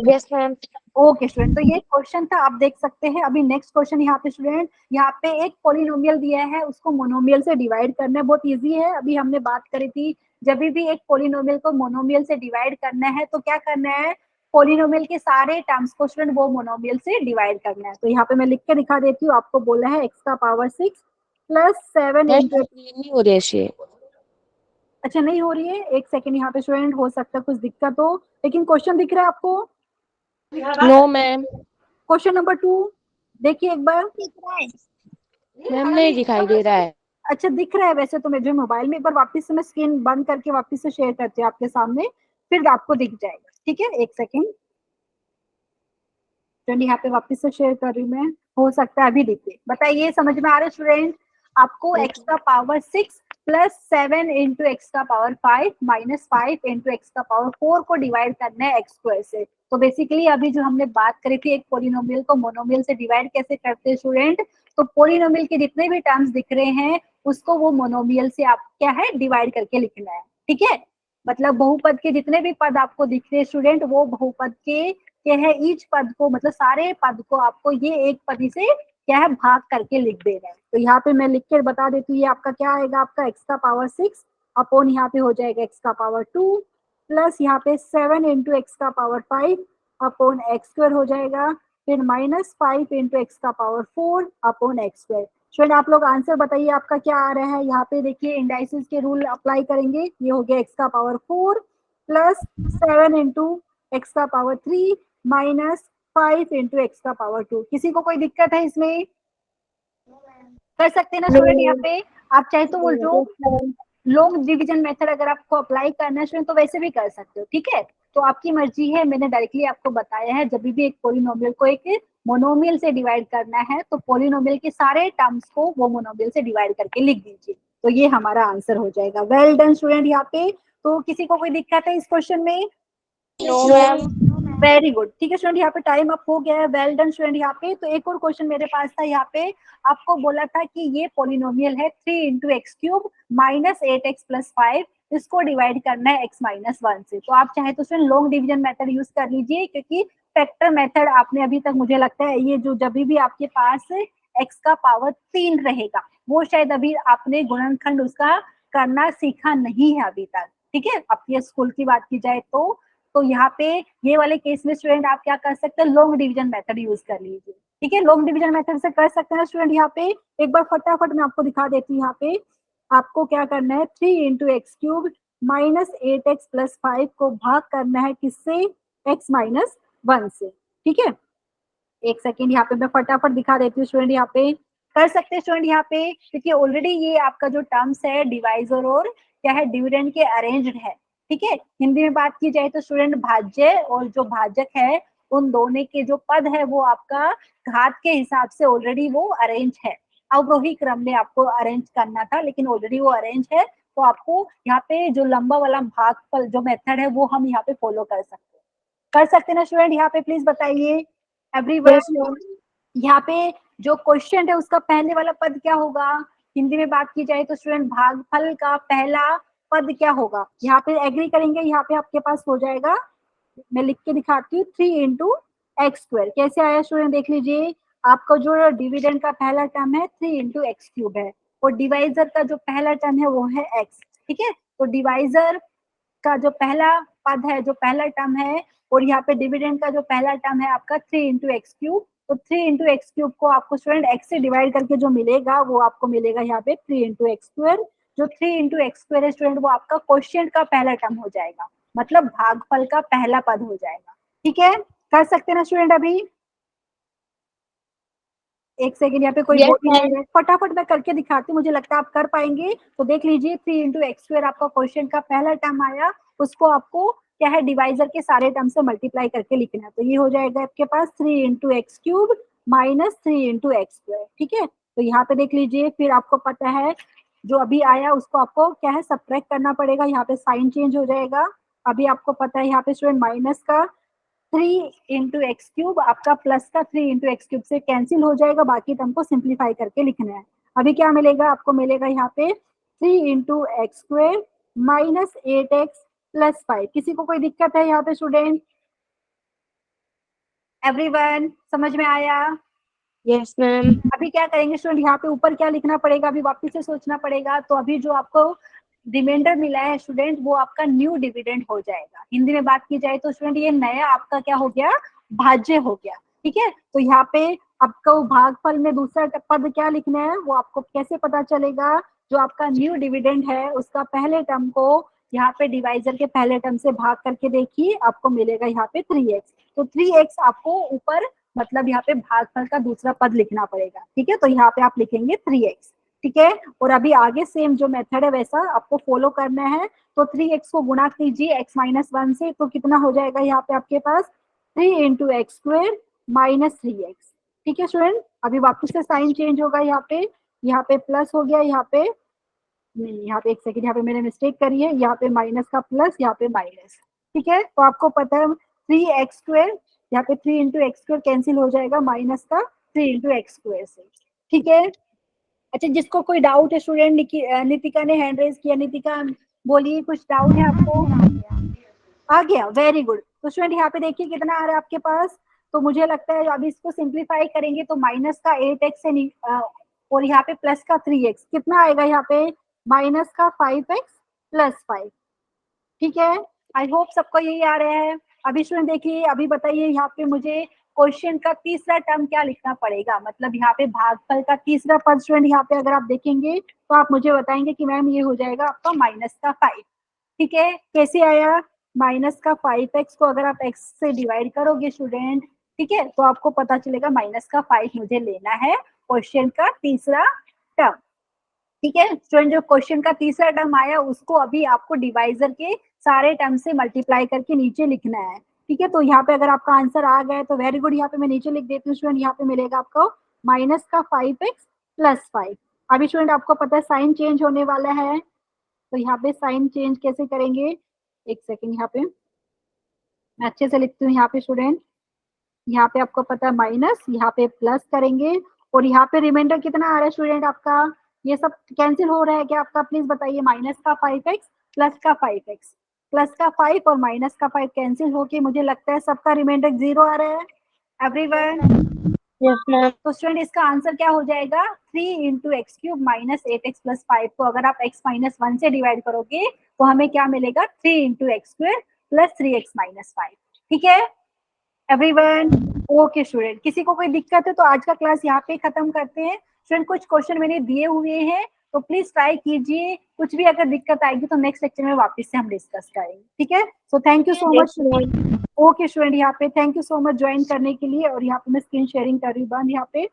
Speaker 2: Yes ma'am.
Speaker 1: ओके स्टूडेंट, तो ये क्वेश्चन था, आप देख सकते हैं। अभी नेक्स्ट क्वेश्चन यहाँ पे स्टूडेंट, यहाँ पे एक पॉलिनोमियल दिया है, उसको मोनोमियल से डिवाइड करना है, बहुत इजी है। अभी हमने बात करी थी, जब भी एक पॉलिनोमियल को मोनोमियल से डिवाइड करना है तो क्या करना है, पॉलिनोमियल के सारे टर्म्स को स्टूडेंट वो मोनोमियल से डिवाइड करना है। तो यहाँ पे मैं लिख के दिखा देती हूँ, आपको बोला है एक्स का पावर 6 +7 इंटू,
Speaker 2: नहीं हो रही है।
Speaker 1: अच्छा नहीं हो रही है, एक सेकेंड, यहाँ पे स्टूडेंट हो सकता है कुछ दिक्कत हो, लेकिन क्वेश्चन दिख रहा है आपको।
Speaker 2: No ma'am.
Speaker 1: क्वेश्चन नंबर 2 देखिए एक बार।
Speaker 2: मैम नहीं दिखाई दे रहा है।
Speaker 1: अच्छा दिख रहा है वैसे तो मुझे मोबाइल में, एक बार वापस से मैं स्क्रीन बंद करके वापस से शेयर करती हूँ आपके सामने, फिर आपको दिख जाएगा। ठीक है, एक सेकेंड स्टूडेंट, यहाँ पे वापस से शेयर कर रही हूँ मैं, हो सकता है अभी दिखे। बताइए समझ में आ रहा है स्टूडेंट, आपको एक्स का पावर 6 +7 इंटू एक्स का पावर 5 -5 इंटू एक्स का पावर 4 को डिवाइड करना है एक्स स्क्वायर से। तो बेसिकली अभी जो हमने बात करी थी, एक पॉलिनोमियल को मोनोमियल से डिवाइड कैसे करते हैं स्टूडेंट, तो पॉलिनोमियल के जितने भी टर्म्स दिख रहे हैं उसको वो मोनोमियल से आप क्या है डिवाइड करके लिखना है। ठीक है, मतलब बहुपद के जितने भी पद आपको दिख रहे हैं स्टूडेंट, वो बहुपद के है ईच पद को, मतलब सारे पद को आपको ये एक पद से क्या है भाग करके लिख देना है। तो यहाँ पे मैं लिख के बता देती हूँ, ये आपका क्या आएगा, आपका एक्स का पावर 6 अपॉन यहाँ पे हो जाएगा एक्स का पावर 2 प्लस यहाँ पे 7 इंटू एक्स का पावर 5 अपॉन एक्स स्क्वायर हो जाएगा, फिर -5 इंटू एक्स का power 4 upon x square. Student आप लोग आंसर बताइए आपका क्या आ रहा है। यहाँ पे देखिए इंडाइसिस के रूल अप्लाई करेंगे, ये हो गया एक्स का पावर 4 +7 इंटू एक्स का पावर 3 -5 इंटू एक्स का पावर 2। किसी को कोई दिक्कत है इसमें? कर सकते हैं ना स्टूडेंट यहाँ पे? आप चाहे तो वो जो लॉन्ग डिवीजन मेथड अगर आपको अप्लाई करना है स्टूडेंट तो वैसे भी कर सकते हो, ठीक है। तो आपकी मर्जी है, मैंने डायरेक्टली आपको बताया है, जब भी एक पोलिनोमियल को एक मोनोमियल से डिवाइड करना है तो पोलिनोमियल के सारे टर्म्स को वो मोनोमियल से डिवाइड करके लिख दीजिए, तो ये हमारा आंसर हो जाएगा। वेल डन स्टूडेंट यहाँ पे। तो किसी को कोई दिक्कत है इस क्वेश्चन में?
Speaker 2: No ma'am.
Speaker 1: वेरी गुड, ठीक है स्टूडेंट, यहाँ पे टाइम अप हो गया है। वेल डन स्टूडेंट यहाँ पे। तो एक और क्वेश्चन मेरे पास था यहाँ पे, आपको बोला था कि ये पोलिनोमियल है 3 into x cube minus 8x plus 5, इसको डिवाइड करना है x माइनस 1 से। तो आप चाहे तो student long division method use कर लीजिए, क्योंकि फैक्टर मेथड आपने अभी तक, मुझे लगता है ये जो जब भी आपके पास x का पावर 3 रहेगा वो शायद अभी आपने गुणनखंड उसका करना सीखा नहीं है अभी तक, ठीक है। आपके स्कूल की बात की जाए तो यहाँ पे ये वाले केस में स्टूडेंट आप क्या कर सकते हैं, लॉन्ग डिवीजन मेथड यूज कर लीजिए, ठीक है। लॉन्ग डिवीजन मेथड से कर सकते हैं स्टूडेंट। यहाँ पे एक बार फटाफट मैं आपको दिखा देती हूँ। यहाँ पे आपको क्या करना है, 3 into x cube minus 8x plus 5 को भाग करना है किससे, x माइनस 1 से, ठीक है। एक सेकेंड यहाँ पे मैं फटाफट दिखा देती हूँ स्टूडेंट। यहाँ पे कर सकते हैं स्टूडेंट यहाँ पे, क्योंकि ऑलरेडी ये आपका जो टर्म्स है डिवाइजर और क्या है डिविडेंड के अरेंज्ड है, ठीक है। हिंदी में बात की जाए तो स्टूडेंट भाज्य और जो भाजक है उन दोनों के जो पद है वो आपका घात के हिसाब से ऑलरेडी वो अरेंज है। अवरोही क्रम में आपको अरेंज करना था, लेकिन ऑलरेडी वो अरेंज है। तो आपको यहाँ पे जो लंबा वाला भागफल जो मेथड है वो हम यहाँ पे फॉलो कर सकते हैं ना स्टूडेंट? यहाँ पे प्लीज बताइए एवरीवन। यहाँ पे जो क्वेश्चन है उसका पहले वाला पद क्या होगा? हिंदी में बात की जाए तो स्टूडेंट भागफल का पहला पद क्या होगा? यहाँ पे एग्री करेंगे, यहाँ पे आपके पास हो जाएगा, मैं लिख के दिखाती हूँ, 3 इंटू एक्स स्क्वायर। कैसे आया स्टूडेंट देख लीजिए, आपका जो डिविडेंड का पहला टर्म है 3 इंटू एक्स क्यूब है, और डिवाइजर का जो पहला टर्म है वो है एक्स, ठीक है। तो डिवाइजर का जो पहला पद है, जो पहला टर्म है, और यहाँ पे डिविडेंड का जो पहला टर्म है आपका 3 इंटू एक्स क्यूब। तो 3 इंटू एक्स क्यूब को आपको स्टूडेंट एक्स से डिवाइड करके जो मिलेगा वो आपको मिलेगा यहाँ पे 3 इंटू एक्स स्क्वायर। जो 3 इंटू एक्स स्क्वायर है स्टूडेंट वो आपका क्वोशिएंट का पहला टर्म हो जाएगा, मतलब भागफल का पहला पद हो जाएगा, ठीक है। कर सकते हैं ना स्टूडेंट? अभी एक सेकेंड, यहाँ पे कोई बोल ही नहीं रहा है, फटाफट मैं करके दिखाती हूँ, मुझे लगता है आप कर पाएंगे। तो देख लीजिए 3 इंटू एक्स स्क्वायर आपका क्वेश्चन का पहला टर्म आया, उसको आपको क्या है डिवाइजर के सारे टर्म से मल्टीप्लाई करके लिखना है। तो ये हो जाएगा आपके पास 3 into x cube minus 3 into x square, ठीक है। तो यहाँ पे देख लीजिए, फिर आपको पता है जो अभी आया उसको आपको क्या है सब्ट्रैक्ट करना पड़ेगा, यहाँ पे साइन चेंज हो जाएगा। अभी आपको पता है यहाँ पे स्टूडेंट माइनस का 3 इंटू एक्स क्यूब आपका प्लस का 3 इंटू एक्स क्यूब से कैंसिल हो जाएगा, बाकी टर्म को सिंप्लीफाई करके लिखना है। अभी क्या मिलेगा आपको, मिलेगा यहाँ पे 3 into x square minus 8x plus 5। किसी को कोई दिक्कत है यहाँ पे स्टूडेंट? एवरीवन समझ में आया?
Speaker 2: Yes ma'am.
Speaker 1: अभी क्या करेंगे स्टूडेंट, यहाँ पे ऊपर क्या लिखना पड़ेगा, अभी वापस से सोचना पड़ेगा। तो अभी जो आपको रिमाइंडर मिला है स्टूडेंट वो आपका न्यू डिविडेंड हो जाएगा। हिंदी में बात की जाए तो स्टूडेंट ये नया आपका क्या हो गया, भाज्य हो गया, ठीक है। तो यहाँ पे आपको भागफल में दूसरा पद क्या लिखना है वो आपको कैसे पता चलेगा, जो आपका न्यू डिविडेंड है उसका पहले टर्म को यहाँ पे डिवाइजर के पहले टर्म से भाग करके देखिए, आपको मिलेगा यहाँ पे 3x। तो 3x आपको ऊपर मतलब यहाँ पे भागफल का दूसरा पद लिखना पड़ेगा, ठीक है। तो यहाँ पे आप लिखेंगे 3x, ठीक है। और अभी आगे सेम जो मेथड है वैसा आपको फॉलो करना है। तो 3x को गुणा कीजिए x माइनस 1 से, तो कितना हो जाएगा यहाँ पे आपके पास 3 into x square minus 3x, ठीक है स्टूडेंट। अभी वापस से साइन चेंज होगा, यहाँ पे प्लस हो गया, यहाँ पे नहीं, यहाँ पे एक सेकेंड, यहाँ पे मैंने मिस्टेक करी है, यहाँ पे माइनस का प्लस, यहाँ पे माइनस, ठीक है। तो आपको पता है 3x स्क्वायर, यहाँ पे 3 इंटू एक्स स्क्वायर कैंसिल हो जाएगा माइनस का 3 इंटू एक्स स्क्वायर से, ठीक है। अच्छा, जिसको कोई डाउट है स्टूडेंट, नितिका ने हैंड रेज किया, नितिका बोलिए कुछ डाउट है आपको? आ गया, वेरी गुड। तो स्टूडेंट यहाँ पे देखिए कितना आ रहा है आपके पास। तो मुझे लगता है अभी इसको सिंप्लीफाई करेंगे तो माइनस का 8x है और यहाँ पे प्लस का 3x, कितना आएगा यहाँ पे माइनस का 5x प्लस 5, ठीक है। आई होप सबको यही आ रहा है। अभी स्टूडेंट देखिए, अभी बताइए यहाँ पे मुझे क्वेश्चन का तीसरा टर्म क्या लिखना पड़ेगा, मतलब यहाँ पे भागफल का तीसरा पद स्टूडेंट यहाँ पे अगर आप देखेंगे तो आप मुझे बताएंगे कि मैम ये हो जाएगा आपका माइनस का 5, ठीक है। कैसे आया, माइनस का 5x को अगर आप x से डिवाइड करोगे स्टूडेंट, ठीक है, तो आपको पता चलेगा माइनस का 5 मुझे लेना है क्वेश्चन का तीसरा टर्म, ठीक है स्टूडेंट। जो क्वेश्चन का तीसरा टर्म आया उसको अभी आपको डिवाइजर के सारे टर्म से मल्टीप्लाई करके नीचे लिखना है, ठीक है। तो यहाँ पे अगर आपका आंसर आ गया तो वेरी गुड, यहाँ पे मैं नीचे लिख देती हूँ स्टूडेंट। यहाँ पे मिलेगा आपको माइनस का 5x प्लस 5। अभी स्टूडेंट आपको पता है साइन चेंज होने वाला है, तो यहाँ पे साइन चेंज कैसे करेंगे, एक सेकेंड, यहाँ पे मैं अच्छे से लिखती हूँ। यहाँ पे स्टूडेंट, यहाँ पे आपको पता है माइनस, यहाँ पे प्लस करेंगे, और यहाँ पे रिमाइंडर कितना आ रहा है स्टूडेंट आपका, ये सब कैंसिल हो रहा है क्या आपका, प्लीज बताइए। माइनस का 5x प्लस का 5x, प्लस का 5 और माइनस का 5 कैंसिल होके मुझे लगता है सबका रिमाइंडर 0 आ रहा है एवरीवन।
Speaker 2: Yes ma'am.
Speaker 1: तो स्टूडेंट इसका आंसर क्या हो जाएगा, 3 into x cube minus 8x plus 5 को अगर आप x माइनस 1 से डिवाइड करोगे तो हमें क्या मिलेगा, 3 into x square plus 3x minus 5, ठीक है एवरीवन। ओके स्टूडेंट, किसी को कोई दिक्कत है तो आज का क्लास यहाँ पे खत्म करते हैं स्टूडेंट। कुछ क्वेश्चन मैंने दिए हुए हैं तो प्लीज ट्राई कीजिए, कुछ भी अगर दिक्कत आएगी तो नेक्स्ट लेक्चर में वापस से हम डिस्कस करेंगे, ठीक है। So thank you so much. Okay student, यहाँ पे thank you so much join करने के लिए, और यहाँ पे मैं स्क्रीन शेयरिंग कर रही हूँ बंद यहाँ पे।